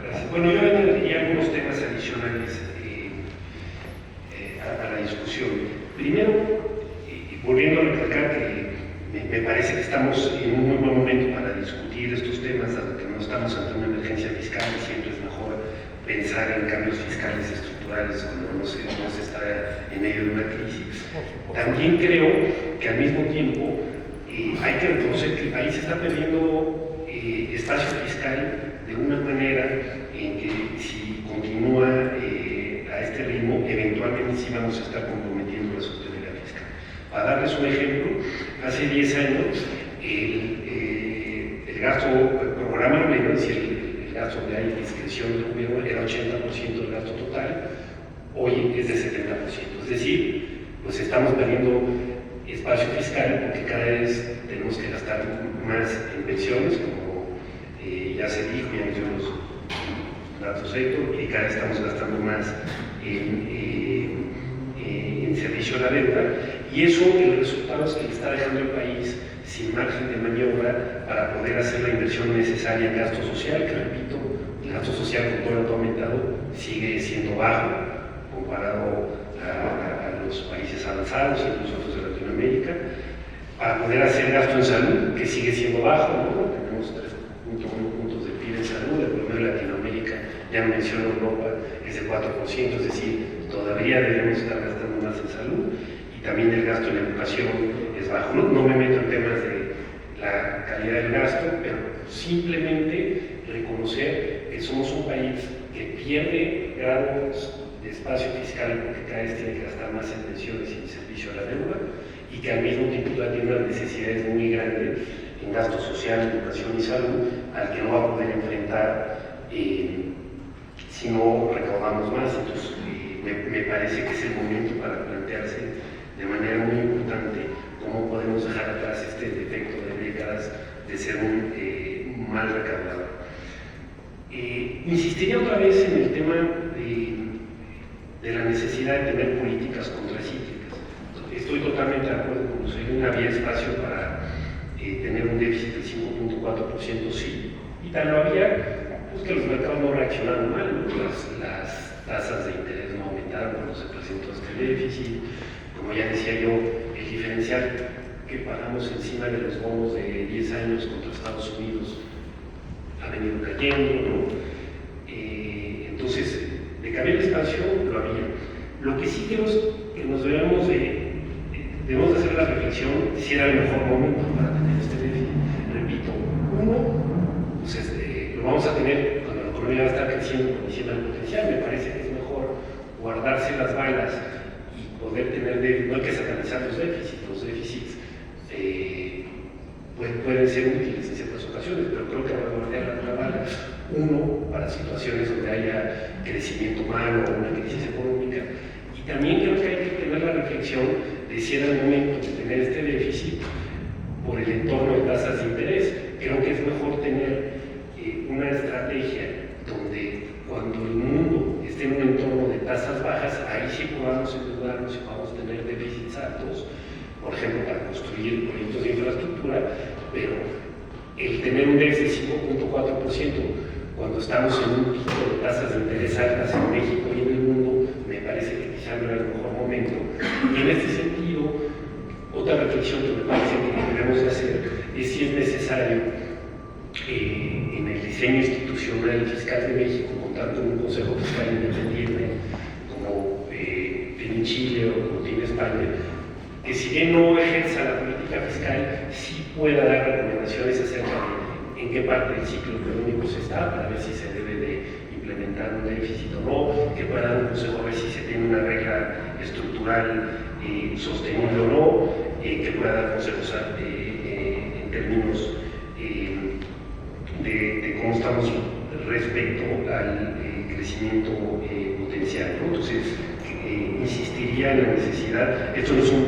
Gracias. Bueno, yo añadiría algunos temas adicionales a la discusión. Primero, volviendo a recalcar que me parece que estamos en un muy buen momento para discutir estos temas, dado que no estamos ante una emergencia fiscal y siempre es mejor pensar en cambios fiscales estructurales cuando no se está en medio de una crisis. También creo que al mismo tiempo hay que reconocer que el país está perdiendo espacio fiscal de una manera en que si continúa a este ritmo, eventualmente sí vamos a estar comprometiendo la sostenibilidad fiscal. Para darles un ejemplo, hace 10 años el gasto programable, es decir, el gasto donde hay discreción del gobierno, era 80% del gasto total, hoy es de 70%. Es decir, pues estamos perdiendo espacio fiscal porque cada vez tenemos que gastar más en pensiones, como ya se dijo, ya nos dio los datos Héctor, y cada vez estamos gastando más en servicio a la deuda, y eso el resultado es que está dejando el país sin margen de maniobra para poder hacer la inversión necesaria en gasto social, que repito, el gasto social con todo lo que ha aumentado sigue siendo bajo comparado a los países avanzados, incluso otros de Latinoamérica, para poder hacer gasto en salud, que sigue siendo bajo, ¿no? Tenemos 3.1 puntos de PIB en salud, el promedio de Latinoamérica, ya no menciono Europa, es de 4%, es decir, todavía debemos estar gastando más en salud, y también el gasto en educación es bajo. No me meto en temas de la calidad del gasto, pero simplemente reconocer que somos un país que pierde grados de espacio fiscal porque cada vez tiene que gastar más en pensiones y en servicio a la deuda, y que al mismo tiempo tiene unas necesidades muy grandes en gasto social, educación y salud, al que no va a poder enfrentar si no recaudamos más. Entonces, me parece que es el momento para plantearse de manera muy importante cómo podemos dejar atrás este defecto de décadas de ser un mal recaudador. Insistiría otra vez en el tema de la necesidad de tener políticas contracíclicas. Estoy totalmente de acuerdo con usted, no había espacio para tener un déficit del 5.4%, sí, y tal lo había, pues que los mercados no reaccionaron mal, ¿no? Las tasas de interés no aumentaron cuando se presentó este déficit. Como ya decía yo, el diferencial que pagamos encima de los bonos de 10 años contra Estados Unidos ha venido cayendo, ¿no? Entonces, de que había el espacio, lo había. Lo que sí creo es que nos debemos de hacer la reflexión si era el mejor momento para tener este déficit. Repito, uno, pues lo vamos a tener cuando la economía va a estar creciendo por encima del potencial. Me parece que es mejor guardarse las balas y poder tener no hay que satanizar los déficits pueden ser útiles en ciertas ocasiones, pero creo que guardar las balas, uno, para situaciones donde haya crecimiento malo o una crisis económica, y también creo que hay que tener la reflexión de si era el momento de tener este déficit por el entorno de tasas de interés. Creo que es mejor tener una estrategia donde cuando sí podamos endeudarnos y podamos tener déficits altos, por ejemplo, para construir proyectos de infraestructura, pero el tener un déficit de 5.4% cuando estamos en un pico de tasas de interés altas en México y en el mundo, me parece que quizá no era el mejor momento. Y en este sentido, otra reflexión que me parece que debemos de hacer es si es necesario en el diseño institucional fiscal de México contar con un Consejo Fiscal Independiente como tiene Chile o como tiene España, que si bien no ejerza la política fiscal, sí pueda dar recomendaciones acerca de en qué parte del ciclo económico se está, para ver si se debe de implementar un déficit o no, que pueda dar un consejo a ver si se tiene una regla estructural sostenible o no, que pueda dar consejos en términos de cómo estamos respecto al crecimiento potencial, ¿no? Entonces, insistiría en la necesidad, esto no es un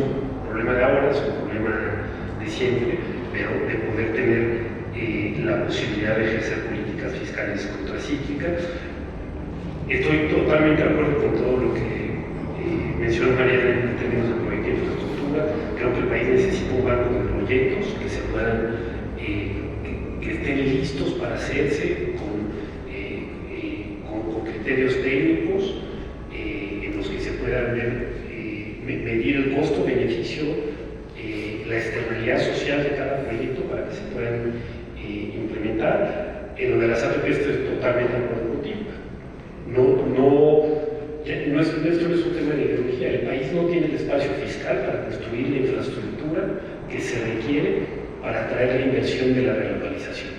problema de ahora, es un problema de siempre, pero de poder tener la posibilidad de ejercer políticas fiscales contracíclicas. Estoy totalmente de acuerdo con todo lo que menciona Mariana en términos de proyecto de infraestructura. Creo que el país necesita un banco de proyectos que se puedan, que estén listos para hacerse con criterios técnicos en los que se puedan medir el costo-beneficio, la externalidad social de cada proyecto para que se puedan implementar. En lo de las APP estoy totalmente de acuerdo contigo. Esto no es un tema de ideología. El país no tiene el espacio fiscal para construir la infraestructura que se requiere para atraer la inversión de la relocalización.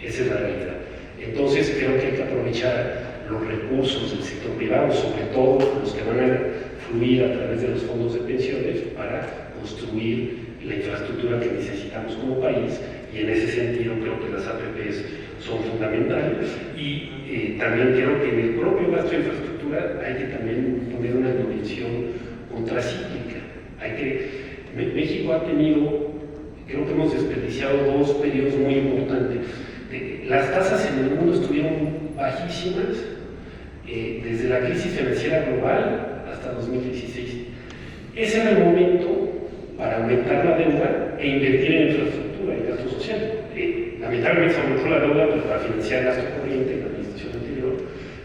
Esa es la realidad. Entonces creo que hay que aprovechar los recursos del sector privado, sobre todo los que van a fluir a través de los fondos de pensiones, para construir la infraestructura que necesitamos como país, y en ese sentido creo que las APPs son fundamentales. Y también creo que en el propio gasto de infraestructura hay que también poner una dimensión contracíclica. México ha tenido, creo que hemos desperdiciado dos periodos muy importantes. Las tasas en el mundo estuvieron bajísimas desde la crisis financiera global hasta 2016. Ese era el momento para aumentar la deuda e invertir en infraestructura y gasto social. Lamentablemente se aumentó la deuda para financiar gasto corriente en la administración anterior,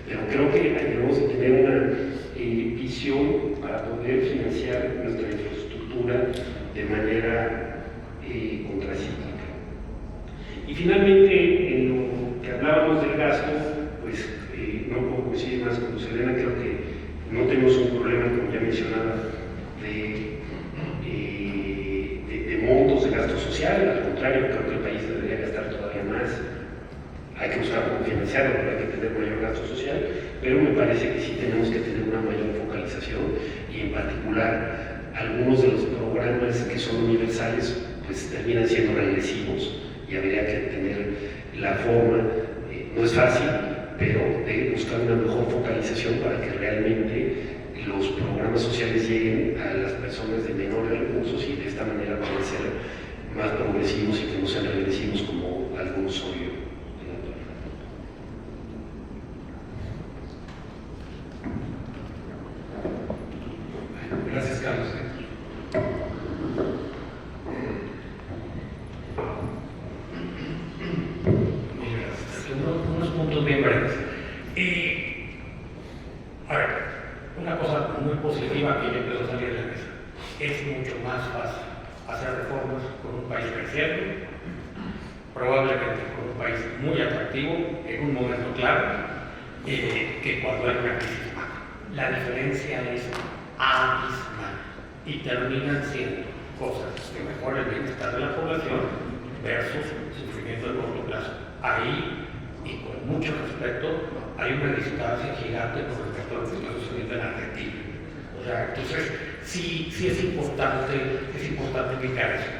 pero creo que debemos de tener una visión para poder financiar nuestra infraestructura de manera contracíclica. Y finalmente, en lo que hablábamos del gasto, pues no puedo coincidir más con Selena. Creo que no tenemos un problema, como ya mencionaba, de montos de gasto social. Al contrario, creo que el país debería gastar todavía más. Hay que buscar cómo financiarlo, pero hay que tener mayor gasto social, pero me parece que sí tenemos que tener una mayor focalización, y en particular algunos de los programas que son universales pues terminan siendo regresivos, y habría que tener la forma, no es fácil, pero de buscar una mejor focalización para que realmente los programas sociales lleguen a las personas de menores recursos, y de esta manera puedan ser más progresivos y que no sean regresivos como algunos hoy. Gracias, Carlos. Unos puntos bien breves. A ver, una cosa muy positiva que ya empezó a salir de la mesa. Es mucho más fácil hacer reformas con un país creciendo, probablemente con un país muy atractivo en un momento claro, que cuando hay una crisis macro. La diferencia es abismal y terminan siendo cosas que mejoran el bienestar de la población versus sufrimiento de corto plazo. Ahí, y con mucho respeto, hay una distancia gigante con respecto a lo que está sucediendo en Argentina. O sea, entonces sí es importante ubicar eso.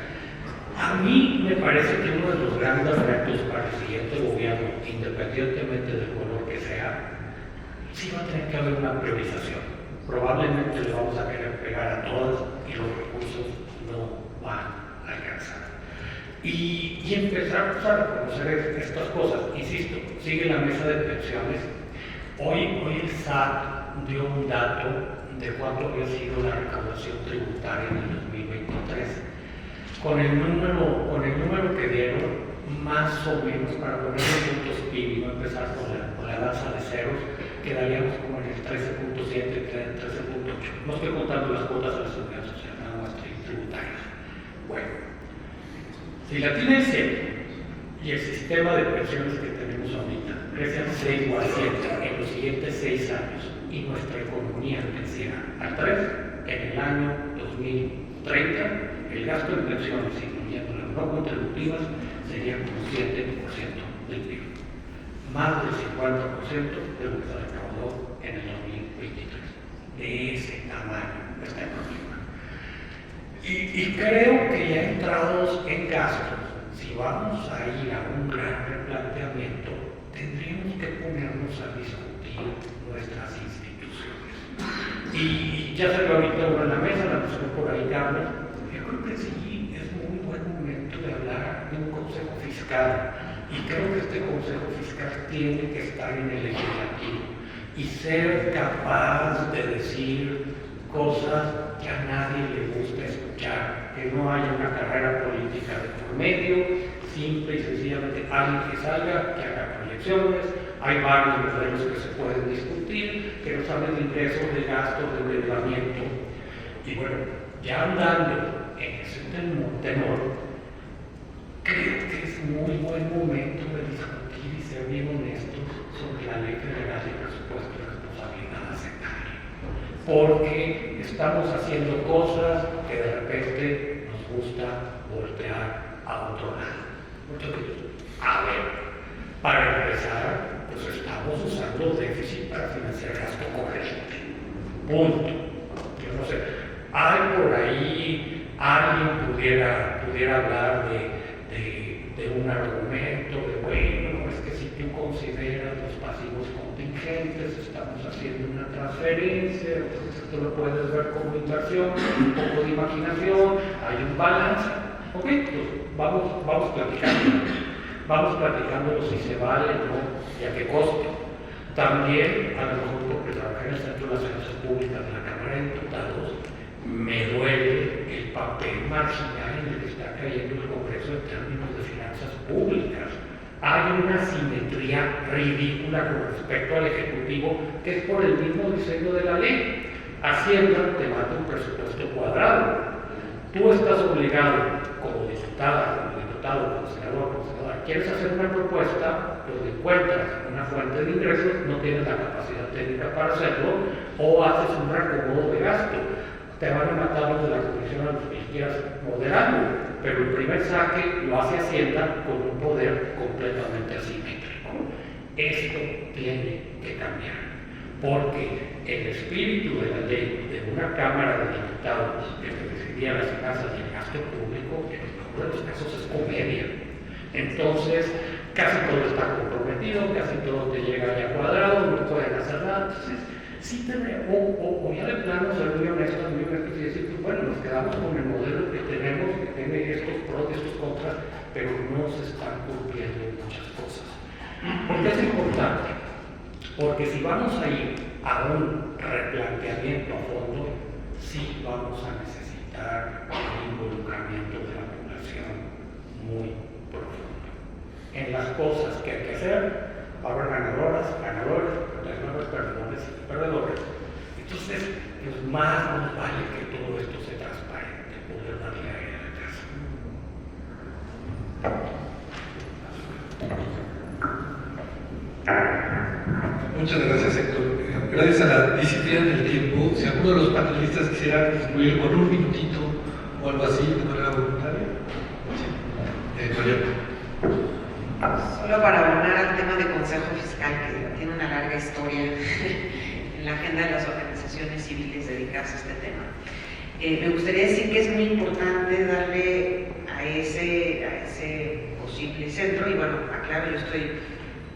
A mí me parece que uno de los grandes retos para el siguiente gobierno, independientemente del color que sea, sí va a tener que haber una priorización. Probablemente le vamos a querer pegar a todas y los recursos no van a alcanzar. Y empezar a reconocer estas cosas. Insisto, sigue la mesa de pensiones. Hoy el SAT dio un dato de cuánto había sido la recaudación tributaria en el 2023. Con el número que dieron, más o menos, para poner los puntos PIB y no empezar con la danza de ceros, quedaríamos como en el 13.7, 13.8. No estoy contando las cuotas a la seguridad social, nada más tributarias. Bueno, si la tiene 7 y el sistema de pensiones que tenemos ahorita crece al 6 o al 7 en los siguientes 6 años y nuestra economía creciera al 3 en el año 2030, el gasto en pensiones, incluyendo las no contributivas, sería como 7% del PIB, más del 50% de lo que se recaudó en el 2023. De ese tamaño está el problema. Y creo que ya entrados en gastos, si vamos a ir a un gran replanteamiento, tendríamos que ponernos a discutir nuestras instituciones. Y ya se lo ahorita en la mesa, la mencionó por ahí Carlos, yo creo que sí es muy buen momento de hablar de un consejo fiscal. Y creo que este consejo fiscal tiene que estar en el legislativo y ser capaz de decir cosas que a nadie le gusta escuchar, que no haya una carrera política de por medio, simple y sencillamente alguien que salga, que haga proyecciones, hay varios modelos que se pueden discutir, que nos hablen de ingresos, de gastos, de endeudamiento. Y bueno, ya andando en ese tenor, creo que es muy buen momento de discutir y ser bien honestos sobre la Ley Federal de Presupuesto y Responsabilidad Hacendaria, porque estamos haciendo cosas que de repente nos gusta voltear a otro lado. A ver, para empezar, pues estamos usando déficit para financiar gasto corriente. Punto. Yo no sé, hay por ahí, alguien pudiera hablar de un argumento de, bueno, es que si tú consideras los pasivos contingentes, estamos haciendo una transferencia, entonces esto lo puedes ver como inversión, un poco de imaginación, hay un balance. Ok, pues vamos platicándolo si se vale o no, y a qué costo. También, a lo mejor porque trabajé en el Centro de las Finanzas Públicas de la Cámara de Diputados, me duele el papel marginal en el que está cayendo el Congreso en términos de finanzas públicas. Hay una simetría ridícula con respecto al Ejecutivo, que es por el mismo diseño de la ley. Hacienda te manda un presupuesto cuadrado. Tú estás obligado, como diputada, como diputado, como senador, como senadora, quieres hacer una propuesta, pero encuentras una fuente de ingresos, no tienes la capacidad técnica para hacerlo, o haces un reacomodo de gasto. Te van a matar los de la Comisión a los que quieras moderarlo, pero el primer saque lo hace Hacienda con un poder completamente asimétrico. Esto tiene que cambiar, porque el espíritu de la ley de una Cámara de Diputados que decidía las finanzas y el gasto público, en el mejor de los casos es comedia. Entonces, casi todo está comprometido, casi todo te llega ya cuadrado, no pueden hacer nada. Entonces, sí o ya de plano ser muy honestos y decir, pues bueno, nos quedamos con el modelo que tenemos, que tiene estos pros y estos contras, pero no se están cumpliendo muchas cosas. ¿Por qué es importante? Porque si vamos a ir a un replanteamiento a fondo, sí vamos a necesitar un involucramiento de la población muy profundo. En las cosas que hay que hacer, va a haber ganadoras, ganadores, perdedores y perdedores. Entonces, pues más nos vale que todo esto sea transparente, poder darle aire a la casa. Muchas gracias, Héctor. Gracias a la disciplina del tiempo, si alguno de los panelistas quisiera concluir con un minutito o algo así de manera voluntaria. Sí. Solo para abonar al tema de consejo fiscal, que tiene una larga historia en la agenda de las organizaciones civiles dedicadas a este tema. Me gustaría decir que es muy importante darle a ese posible centro, y bueno, aclaro, yo estoy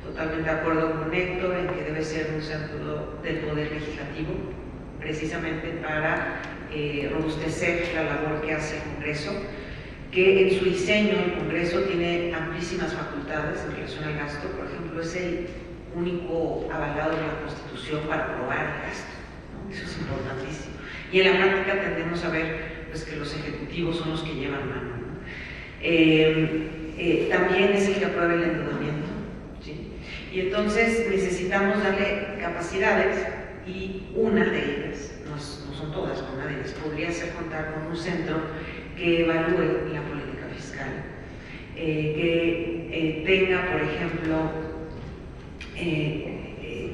totalmente de acuerdo con Héctor en que debe ser un centro del Poder Legislativo, precisamente para robustecer la labor que hace el Congreso, que en su diseño el Congreso tiene amplísimas facultades en relación al gasto. Por ejemplo, es el único avalado en la Constitución para aprobar el gasto, ¿no? Eso es importantísimo. Y en la práctica tendemos a ver pues, que los ejecutivos son los que llevan mano, ¿no? También es el que aprueba el endeudamiento, ¿sí? Y entonces necesitamos darle capacidades, y una de ellas, no son todas, una de ellas podría ser contar con un centro que evalúe la política fiscal, que tenga, por ejemplo,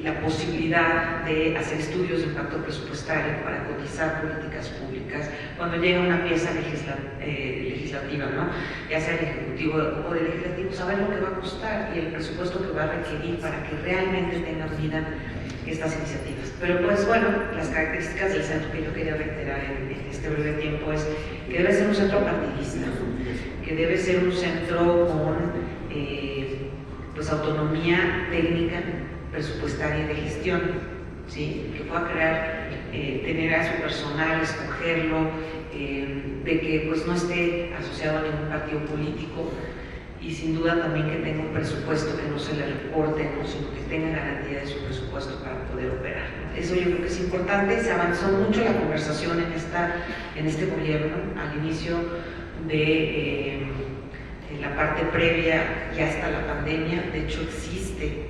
la posibilidad de hacer estudios de impacto presupuestario para cotizar políticas públicas cuando llega una pieza legislativa, ¿no? Ya sea el Ejecutivo o del Legislativo, saber lo que va a costar y el presupuesto que va a requerir para que realmente tengan vida estas iniciativas. Pero pues bueno, las características del centro que yo quería reiterar en este breve tiempo es que debe ser un centro partidista, que debe ser un centro con pues autonomía técnica, presupuestaria y de gestión, ¿sí? Que pueda crear, tener a su personal, escogerlo, de que pues no esté asociado a ningún partido político, y sin duda también que tenga un presupuesto que no se le reporte, ¿no? Sino que tenga garantía de su presupuesto para poder operar, ¿no? Eso yo creo que es importante. Se avanzó mucho la conversación en este gobierno al inicio de la parte previa y hasta la pandemia. De hecho existe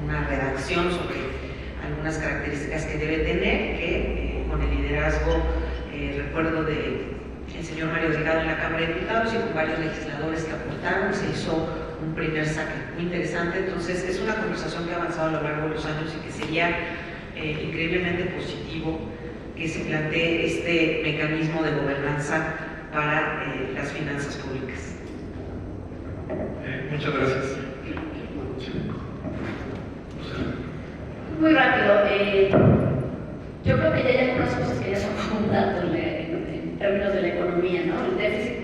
una redacción sobre algunas características que debe tener, que con el liderazgo, recuerdo del señor Mario Delgado en la Cámara de Diputados y con varios legisladores que aportaron, se hizo un primer saque muy interesante. Entonces es una conversación que ha avanzado a lo largo de los años y que sería increíblemente positivo que se plantee este mecanismo de gobernanza para las finanzas públicas. Muchas gracias. Muy rápido. Yo creo que ya hay algunas cosas que ya son como un dato en términos de la economía, ¿no? El déficit,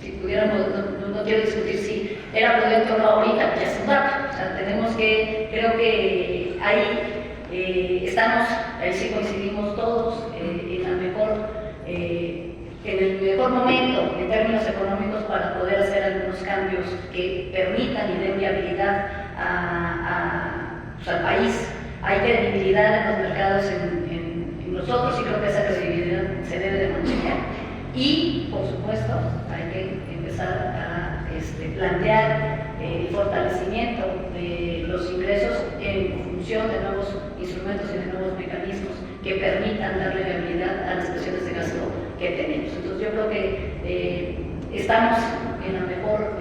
si pudiéramos, no quiero discutir si era prudente o no ahorita, pues ya es un dato. O sea, tenemos que, creo que ahí estamos, ahí sí coincidimos todos, en el mejor momento en términos económicos para poder hacer algunos cambios que permitan y den viabilidad al país. Hay credibilidad en los mercados en nosotros, y creo que esa credibilidad se debe de mantener. Y, por supuesto, hay que empezar a plantear el fortalecimiento de los ingresos en función de nuevos instrumentos y de nuevos mecanismos que permitan darle viabilidad a las presiones de gasto que tenemos. Entonces yo creo que estamos en el mejor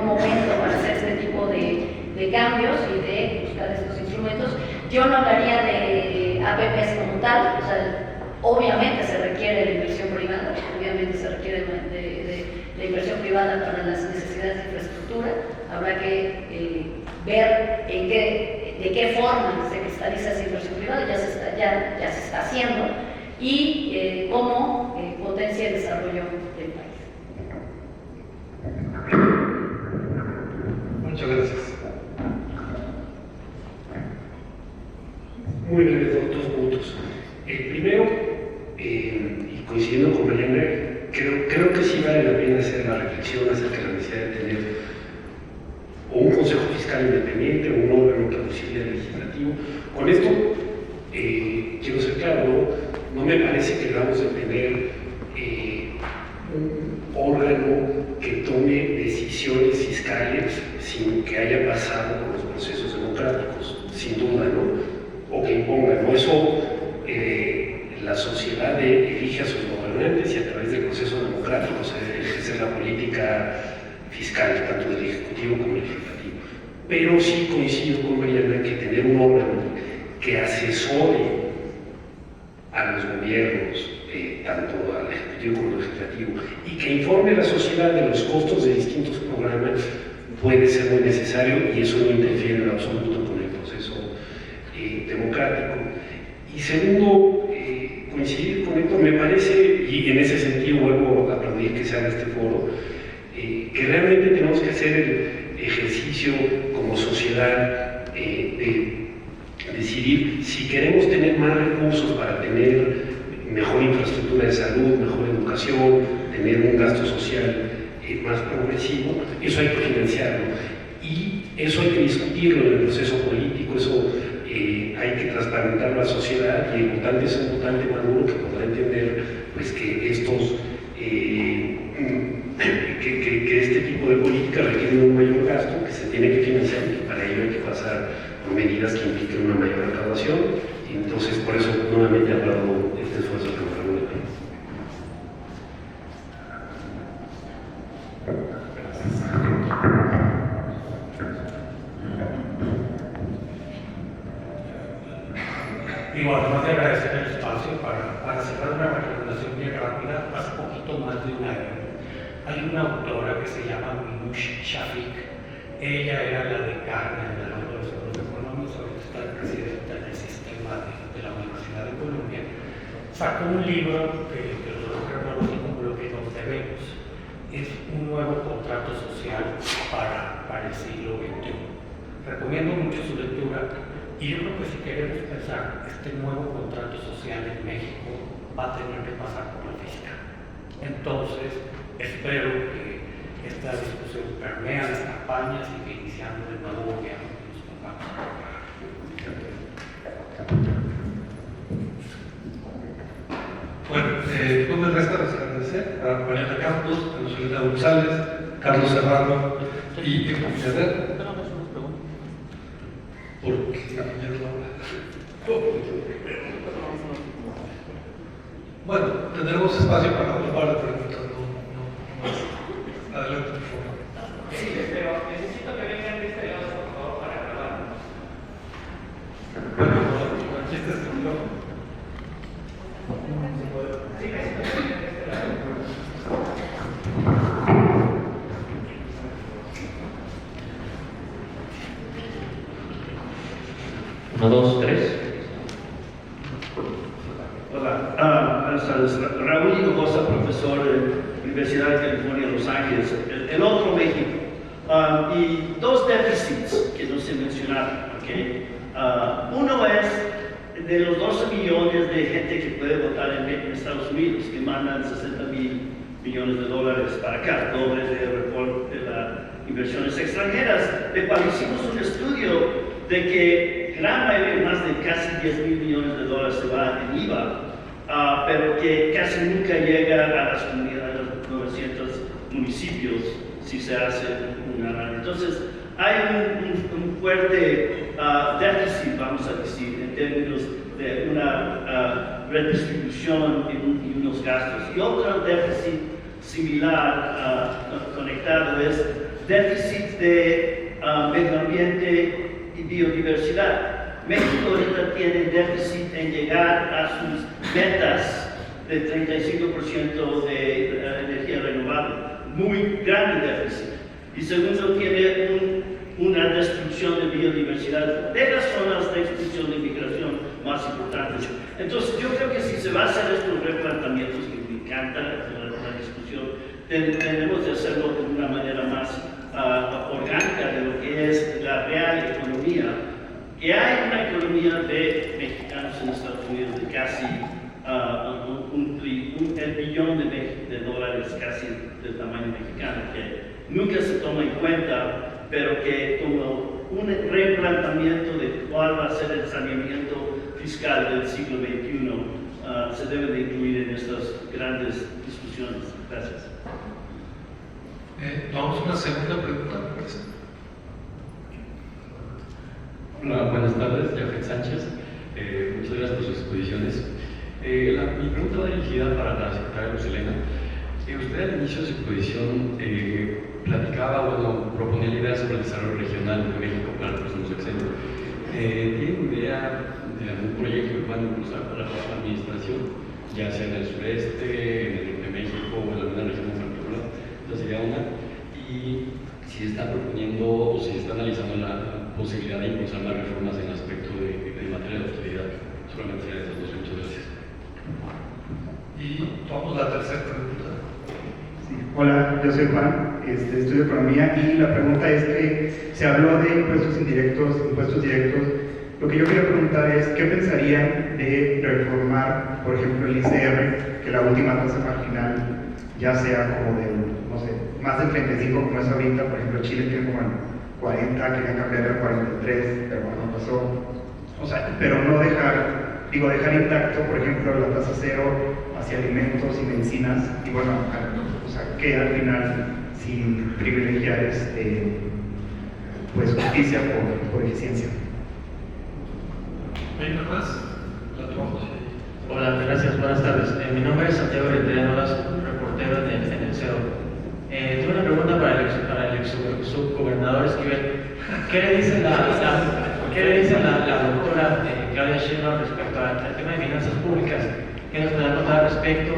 momento para hacer este tipo de cambios y de buscar estos instrumentos. Yo no hablaría de APPs como tal, o sea, obviamente se requiere de inversión privada, obviamente se requiere de inversión privada para las necesidades de infraestructura. Habrá que ver de qué forma se cristaliza esa inversión privada, ya se está haciendo, y cómo potencia el desarrollo del país. Muchas gracias. Muy breves, dos puntos. El primero, y coincidiendo con Mariana, creo que sí vale la pena hacer la reflexión acerca de la necesidad de tener o un consejo fiscal independiente o un órgano que auxilie al legislativo. Con esto, quiero ser claro, no me parece que debamos de tener un órgano que tome decisiones fiscales sin que haya pasado por los procesos democráticos, sin duda, ¿no? O que impongan, ¿no? Eso, la sociedad elige a sus gobernantes y a través del proceso democrático se debe ejercer la política fiscal, tanto del Ejecutivo como del Legislativo. Pero sí coincido con Mariana en que tener un órgano que asesore a los gobiernos, tanto al Ejecutivo como al Legislativo, y que informe a la sociedad de los costos de distintos programas puede ser muy necesario, y eso no interfiere en absoluto con el proceso democrático. Y segundo, coincidir con esto, me parece, y en ese sentido vuelvo a aplaudir que se haga este foro, que realmente tenemos que hacer el ejercicio como sociedad de decidir si queremos tener más recursos para tener mejor infraestructura de salud, mejor educación, tener un gasto social más progresivo. Eso hay que financiarlo. Y Eso hay que discutirlo en el proceso político, eso hay que transparentarlo a la sociedad, y el votante es un votante maduro que podrá entender pues, que este tipo de política requiere un mayor gasto, que se tiene que financiar, y que para ello hay que pasar por medidas que impliquen una mayor recaudación. Y entonces, por eso nuevamente he hablado de este esfuerzo que me reúne. Digo, además de agradecer el espacio, para cerrar una recomendación bien rápida, hace poquito más de un año, hay una autora que se llama Minouche Shafik. Ella era la decana en la Escuela de Seguros Económicos, ahorita está presidenta del sistema de la Universidad de Columbia. Sacó un libro que lo recuerdo como lo que nos debemos. Es un nuevo contrato social para el siglo XXI. Recomiendo mucho su lectura. Y yo creo que si queremos pensar este nuevo contrato social en México, va a tener que pasar por la física. Entonces, espero que esta discusión permee las campañas y que iniciando el nuevo gobierno nos pongamos a trabajar. Bueno, no me resta más que agradecer a Mariana Campos, a Lucelena González, Carlos Serrano y Villarreal. Porque bueno, tendremos espacio para un par de preguntas. Adelante, por favor. Sí, pero necesito que vengan de este lado, por favor, para grabar. Bueno, aquí está este micrófono. Sí, necesito que vengan de este lado. 1, 2, 3. Hola, buenas tardes. Raúl Hinojosa, profesor de la Universidad de California, Los Ángeles, el otro México. Y dos déficits que no se mencionaron. ¿Okay? Uno es de los 12 millones de gente que puede votar en Estados Unidos, que mandan 60 mil millones de dólares para acá, doble de las inversiones extranjeras, de cual hicimos un estudio de que gran mayoría, más de casi 10 mil millones de dólares se va en IVA, pero que casi nunca llega a las comunidades, a los 900 municipios, si se hace un análisis. Entonces, hay un fuerte déficit, vamos a decir, en términos de una redistribución y unos gastos. Y otro déficit similar conectado es déficit de medio ambiente y biodiversidad. México ahorita tiene déficit en llegar a sus metas de 35% de energía renovable, muy grande déficit. Y segundo, tiene una destrucción de biodiversidad de las zonas de exclusión de migración más importantes. Entonces, yo creo que si se va a hacer estos replanteamientos, que me encanta la discusión, tenemos de hacerlo de una manera más orgánica de lo que es la real economía. Que hay una economía de mexicanos en Estados Unidos de casi el billón de dólares, casi del tamaño mexicano, que nunca se toma en cuenta, pero que como un replanteamiento de cuál va a ser el saneamiento fiscal del siglo XXI se debe de incluir en estas grandes discusiones. Gracias. Vamos a una segunda pregunta, me parece. Hola, buenas tardes, Jafet Sánchez. Muchas gracias por sus exposiciones. Mi pregunta va dirigida para la secretaria Lucelena. Usted al inicio de su exposición platicaba, proponía la idea sobre el desarrollo regional de México para el próximo sexenio. ¿Tiene idea de algún proyecto que puedan impulsar para la administración, ya sea en el sureste, en el norte de México o en alguna región en particular? Esa sería una. Y si está proponiendo o si está analizando la posibilidad de impulsar más reformas en aspecto de materia de austeridad. Solamente serían esas dos. Muchas gracias. Y vamos a la tercera pregunta. Sí. Hola, yo soy Juan, estudio economía y la pregunta es que se habló de impuestos indirectos, impuestos directos. Lo que yo quiero preguntar es, ¿qué pensarían de reformar, por ejemplo, el ICR, que la última tasa marginal ya sea como del, no sé, más del 35 como es ahorita? Por ejemplo, Chile tiene como 40, querían cambiar a 43, pero no pasó. O sea, pero no dejar intacto, por ejemplo, la tasa cero hacia alimentos y medicinas, y bueno, o sea, que al final sin privilegiar pues justicia por eficiencia. ¿Hay una más? La tomamos. Hola, gracias, buenas tardes. Mi nombre es Santiago Renteriano Lazo, reportero en el CEO. Tengo una pregunta para el ex subgobernador Esquivel. ¿Qué le dice la doctora Claudia Sheinbaum respecto al tema de finanzas públicas? ¿Qué nos puede contar al respecto?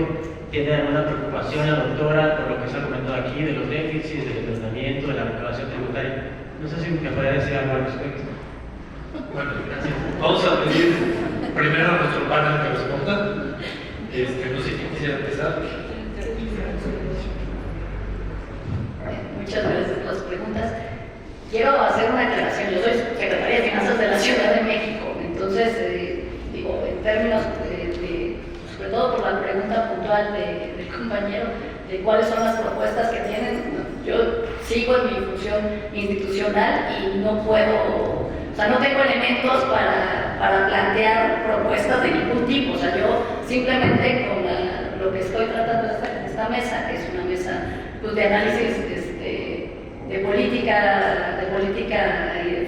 ¿Tiene alguna preocupación la doctora por lo que se ha comentado aquí de los déficits, del endeudamiento, de la recaudación tributaria? No sé si me podría decir algo al respecto. Bueno, gracias. Vamos a pedir primero a nuestro panel que responda. No sé quién quisiera empezar. Muchas gracias por las preguntas. Quiero hacer una aclaración. Yo soy secretaria de Finanzas de la Ciudad de México. Entonces, en términos sobre todo por la pregunta puntual del compañero, de cuáles son las propuestas que tienen, yo sigo en mi función institucional y no puedo, o sea, no tengo elementos para plantear propuestas de ningún tipo. O sea, yo simplemente con lo que estoy tratando en esta mesa, que es una mesa pues, de análisis de política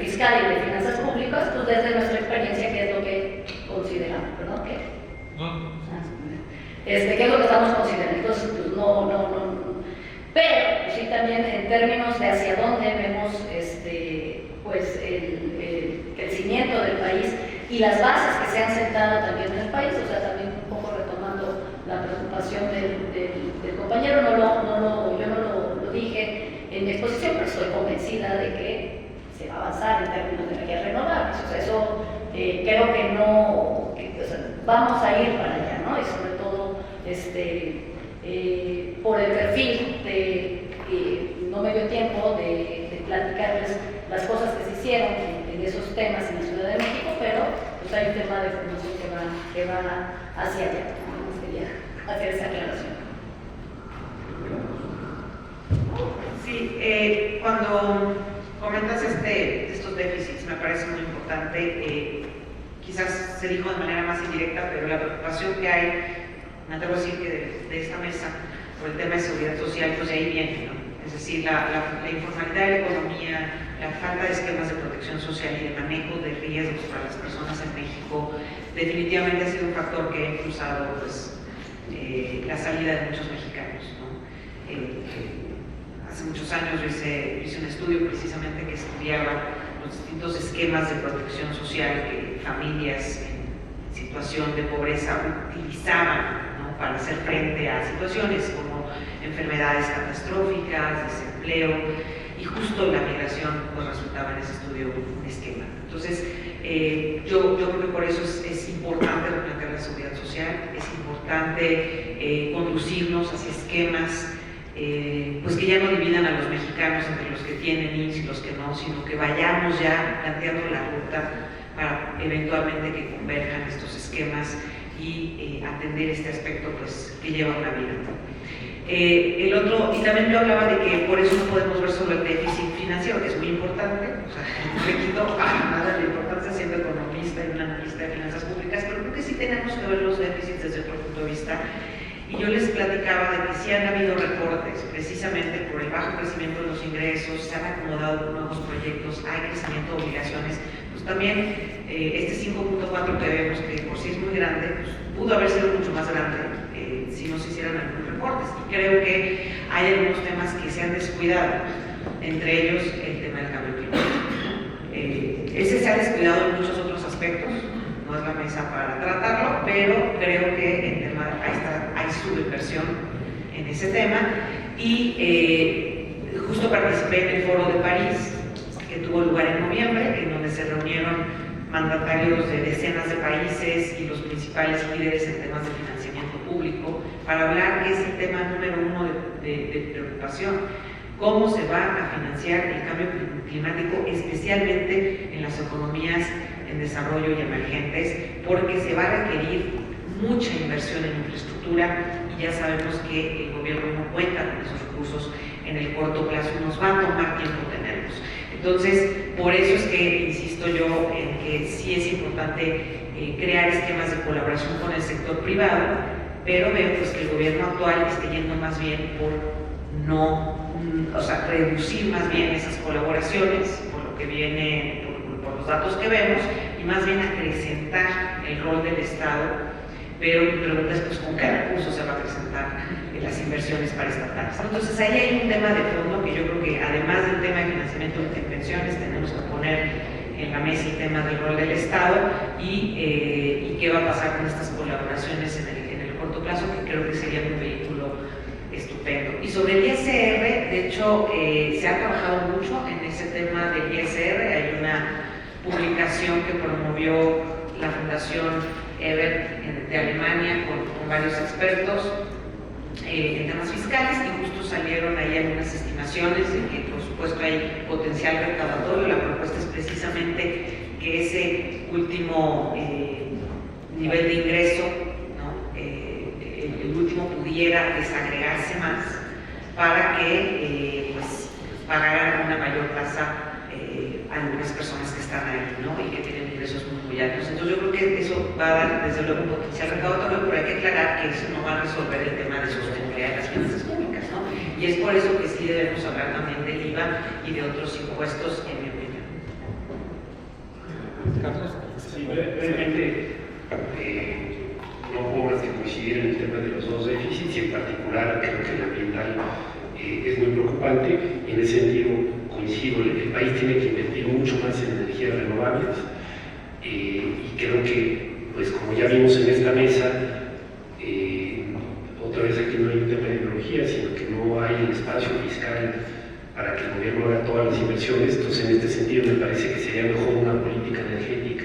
fiscal y de finanzas públicas, pues desde nuestra experiencia, ¿qué es lo que consideramos? ¿Perdón? ¿Qué? ¿Qué es lo que estamos considerando? Entonces, pues no. Pero sí también en términos de hacia dónde vemos pues el cimiento del país y las bases que se han sentado también en el país, o sea, también un poco retomando la preocupación del compañero, yo no lo dije en mi exposición, pero estoy convencida de que se va a avanzar en términos de energías renovables. O sea, eso creo que no, o sea, vamos a ir para allá, ¿no? Y sobre todo por el perfil no me dio tiempo de platicarles las cosas que se hicieron en esos temas en la Ciudad de México, pero pues hay un tema de formación que va hacia allá. ¿No? Quería hacer esa aclaración. Sí, cuando comentas estos déficits, me parece muy importante. Quizás se dijo de manera más indirecta, pero la preocupación que hay, me atrevo a decir que de esta mesa, por el tema de seguridad social, pues de ahí viene, ¿no? Es decir, la informalidad de la economía, la falta de esquemas de protección social y de manejo de riesgos para las personas en México, definitivamente ha sido un factor que ha impulsado pues, la salida de muchos mexicanos, ¿no? Hace muchos años yo hice un estudio precisamente que estudiaba los distintos esquemas de protección social que familias en situación de pobreza utilizaban, ¿no? Para hacer frente a situaciones como enfermedades catastróficas, desempleo, y justo la migración pues, resultaba en ese estudio un esquema. Entonces, yo creo que por eso es importante replantear la seguridad social, es importante conducirnos hacia esquemas pues que ya no dividan a los mexicanos entre los que tienen IMSS y los que no, sino que vayamos ya planteando la ruta para eventualmente que converjan estos esquemas y atender este aspecto pues, que lleva una vida. El otro, y también yo hablaba de que por eso no podemos ver solo el déficit financiero, que es muy importante, o sea, no le quito nada de la importancia siendo economista y un analista de finanzas públicas, pero creo que sí tenemos que ver los déficits desde otro punto de vista. Y yo les platicaba de que sí han habido recortes, precisamente por el bajo crecimiento de los ingresos, se han acomodado nuevos proyectos, hay crecimiento de obligaciones, pues también este 5.4 que vemos, que por sí es muy grande, pues, pudo haber sido mucho más grande si no se hicieran algunos recortes. Y creo que hay algunos temas que se han descuidado, entre ellos el tema del cambio climático. Ese se ha descuidado en muchos otros aspectos, no es la mesa para tratarlo, pero creo que en tema, hay subinversión en ese tema. Y justo participé en el Foro de París, que tuvo lugar en noviembre, en donde se reunieron mandatarios de decenas de países y los principales líderes en temas de financiamiento público para hablar que es el tema número uno de preocupación, cómo se va a financiar el cambio climático, especialmente en las economías en desarrollo y emergentes, porque se va a requerir mucha inversión en infraestructura y ya sabemos que el gobierno no cuenta con esos recursos en el corto plazo y nos va a tomar tiempo tenerlos. Entonces, por eso es que insisto yo en que sí es importante crear esquemas de colaboración con el sector privado, pero veo pues que el gobierno actual está yendo más bien por no, o sea, reducir más bien esas colaboraciones, por lo que viene, por los datos que vemos, y más bien acrecentar el rol del Estado. Pero mi pregunta es pues, ¿con qué recursos se va a acrecentar las inversiones para estatales? Entonces ahí hay un tema de fondo que yo creo que además del tema de financiamiento de pensiones tenemos que poner en la mesa el tema del rol del Estado y qué va a pasar con estas colaboraciones en el corto plazo, que creo que sería un vehículo estupendo. Y sobre el ISR, de hecho, se ha trabajado mucho en ese tema del ISR. Hay una publicación que promovió la Fundación Ebert de Alemania con varios expertos en temas fiscales, y justo salieron ahí algunas estimaciones de que por supuesto hay potencial recaudatorio. La propuesta es precisamente que ese último nivel de ingreso, ¿no? El último pudiera desagregarse más para que pues, pagaran una mayor tasa algunas personas que están ahí, ¿no? Y que tienen ingresos muy altos. Entonces yo creo que eso va a dar desde luego un potencial recaudatorio, pero hay que aclarar que eso no va a resolver el tema de sostenibilidad de las finanzas públicas, ¿no? Y es por eso que sí debemos hablar también del IVA y de otros impuestos, en mi opinión. Carlos. Sí, brevemente, no puedo más que coincidir en el tema de los dos déficits, y en particular creo que el ambiental es muy preocupante. En ese sentido coincido, el país tiene que invertir mucho más en energías renovables, y creo que, pues como ya vimos en esta mesa, otra vez aquí no hay un tema de ideología, sino que no hay el espacio fiscal para que el gobierno haga todas las inversiones. Entonces, en este sentido, me parece que sería mejor una política energética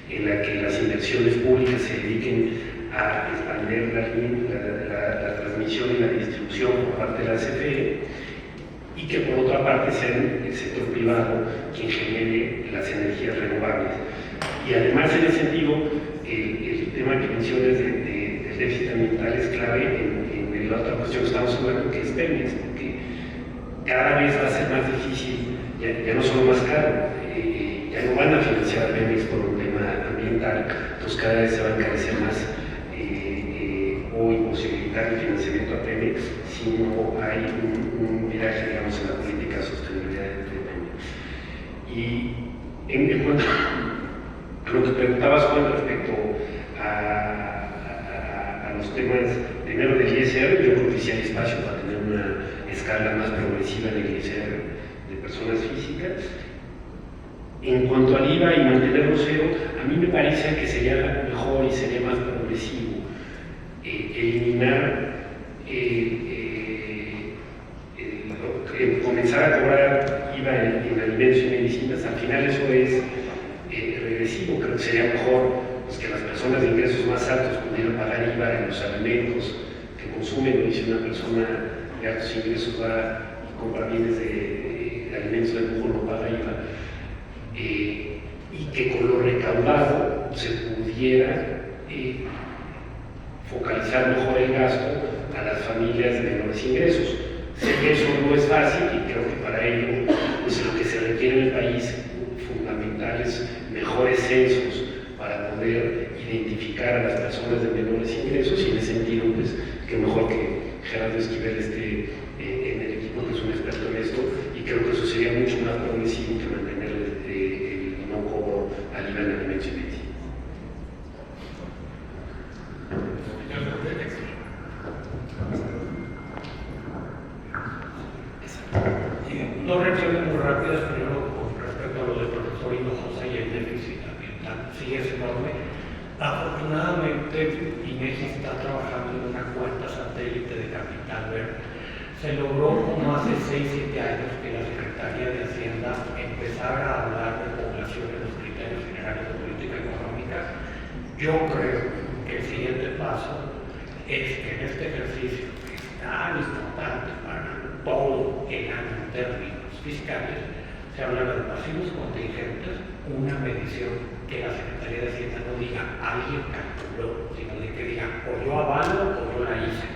en la que las inversiones públicas se dediquen a expandir la transmisión y la distribución por parte de la CFE, y que por otra parte sea el sector privado quien genere las energías renovables. Y además, en ese sentido, el tema que mencionas del déficit ambiental es clave en la otra cuestión que estamos hablando, que es Pemex, porque cada vez va a ser más difícil, ya no solo más caro, ya no van a financiar a Pemex por un tema ambiental, entonces cada vez se va a encarecer más o imposibilitar el financiamiento a Pemex si no hay un viraje, digamos, en la política de sostenibilidad de Pemex. Y en cuanto a lo que preguntabas, Juan, respecto a los temas primero del ISR, yo creo que sí hay espacio para tener una escala más progresiva en el ISR de personas físicas. En cuanto al IVA y mantenerlo cero, a mí me parece que sería mejor y sería más progresivo eliminar, comenzar a cobrar IVA en alimentos y medicinas. Al final eso es regresivo. Creo que sería mejor pues, que las personas de ingresos más altos pudieran pagar IVA en los alimentos que consumen. O si una persona de altos ingresos va y compra bienes de alimentos, a lo mejor no paga IVA. Y que con lo recaudado se pudiera focalizar mejor el gasto a las familias de menores ingresos. Sé que eso no es fácil, y creo que para ello pues, lo que se requiere en el país fundamental es mejores censos para poder identificar a las personas de menores ingresos, y en ese sentido, pues, que mejor que Gerardo Esquivel esté en el equipo, que es un experto en esto, y creo que eso sería mucho más progresivo que mantener el no cobro al IVA en alimentos y medicinas. Dos reacciones muy rápidas. Primero, con respecto a lo del profesor Hinojosa y el déficit ambiental, sí es enorme. Afortunadamente, INEGI está trabajando en una cuenta satélite de capital verde. Se logró como hace 6-7 años que la Secretaría de Hacienda empezara a hablar de población en los criterios generales de política económica. Yo creo que el siguiente paso es que en este ejercicio, que es tan importante para todo el año en términos fiscales, se habla de pasivos contingentes, una medición que la Secretaría de Hacienda no diga alguien calculó, sino de que diga o yo avalo o yo la hice.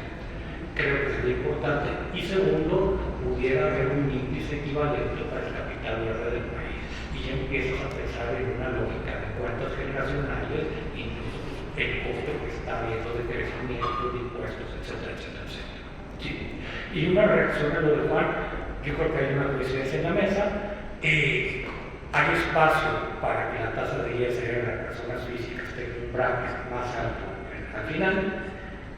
Creo que sería importante. Y segundo, pudiera haber un índice equivalente para el capital capital verde del país. Y ya empiezas a pensar en una lógica de cuentas generacionales, incluso el costo que está habiendo de crecimiento, de impuestos, etcétera, etcétera, etcétera. Sí. Y una reacción a lo de Juan, yo creo que hay una coincidencia en la mesa. Hay espacio para que la tasa de ISR de las personas físicas tenga un bracket más alto al final,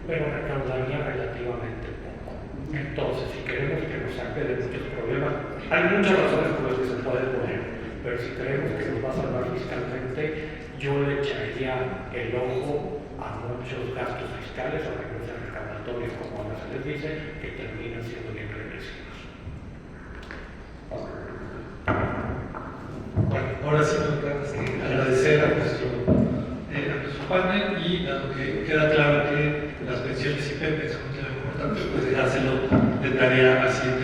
pero recaudaría relativamente poco. Entonces, si queremos que nos saque de muchos problemas, hay muchas razones por las que se puede poner, pero si creemos que nos va a salvar fiscalmente, yo le echaría el ojo a muchos gastos fiscales o recursos recaudatorios, como ahora se les dice, que terminan siendo bien regresivos. Bueno, ahora sí nos queda agradecer a nuestro panel y dado que queda claro que las pensiones y PEPE son un tema importante, pues dejárselo de tarea al siguiente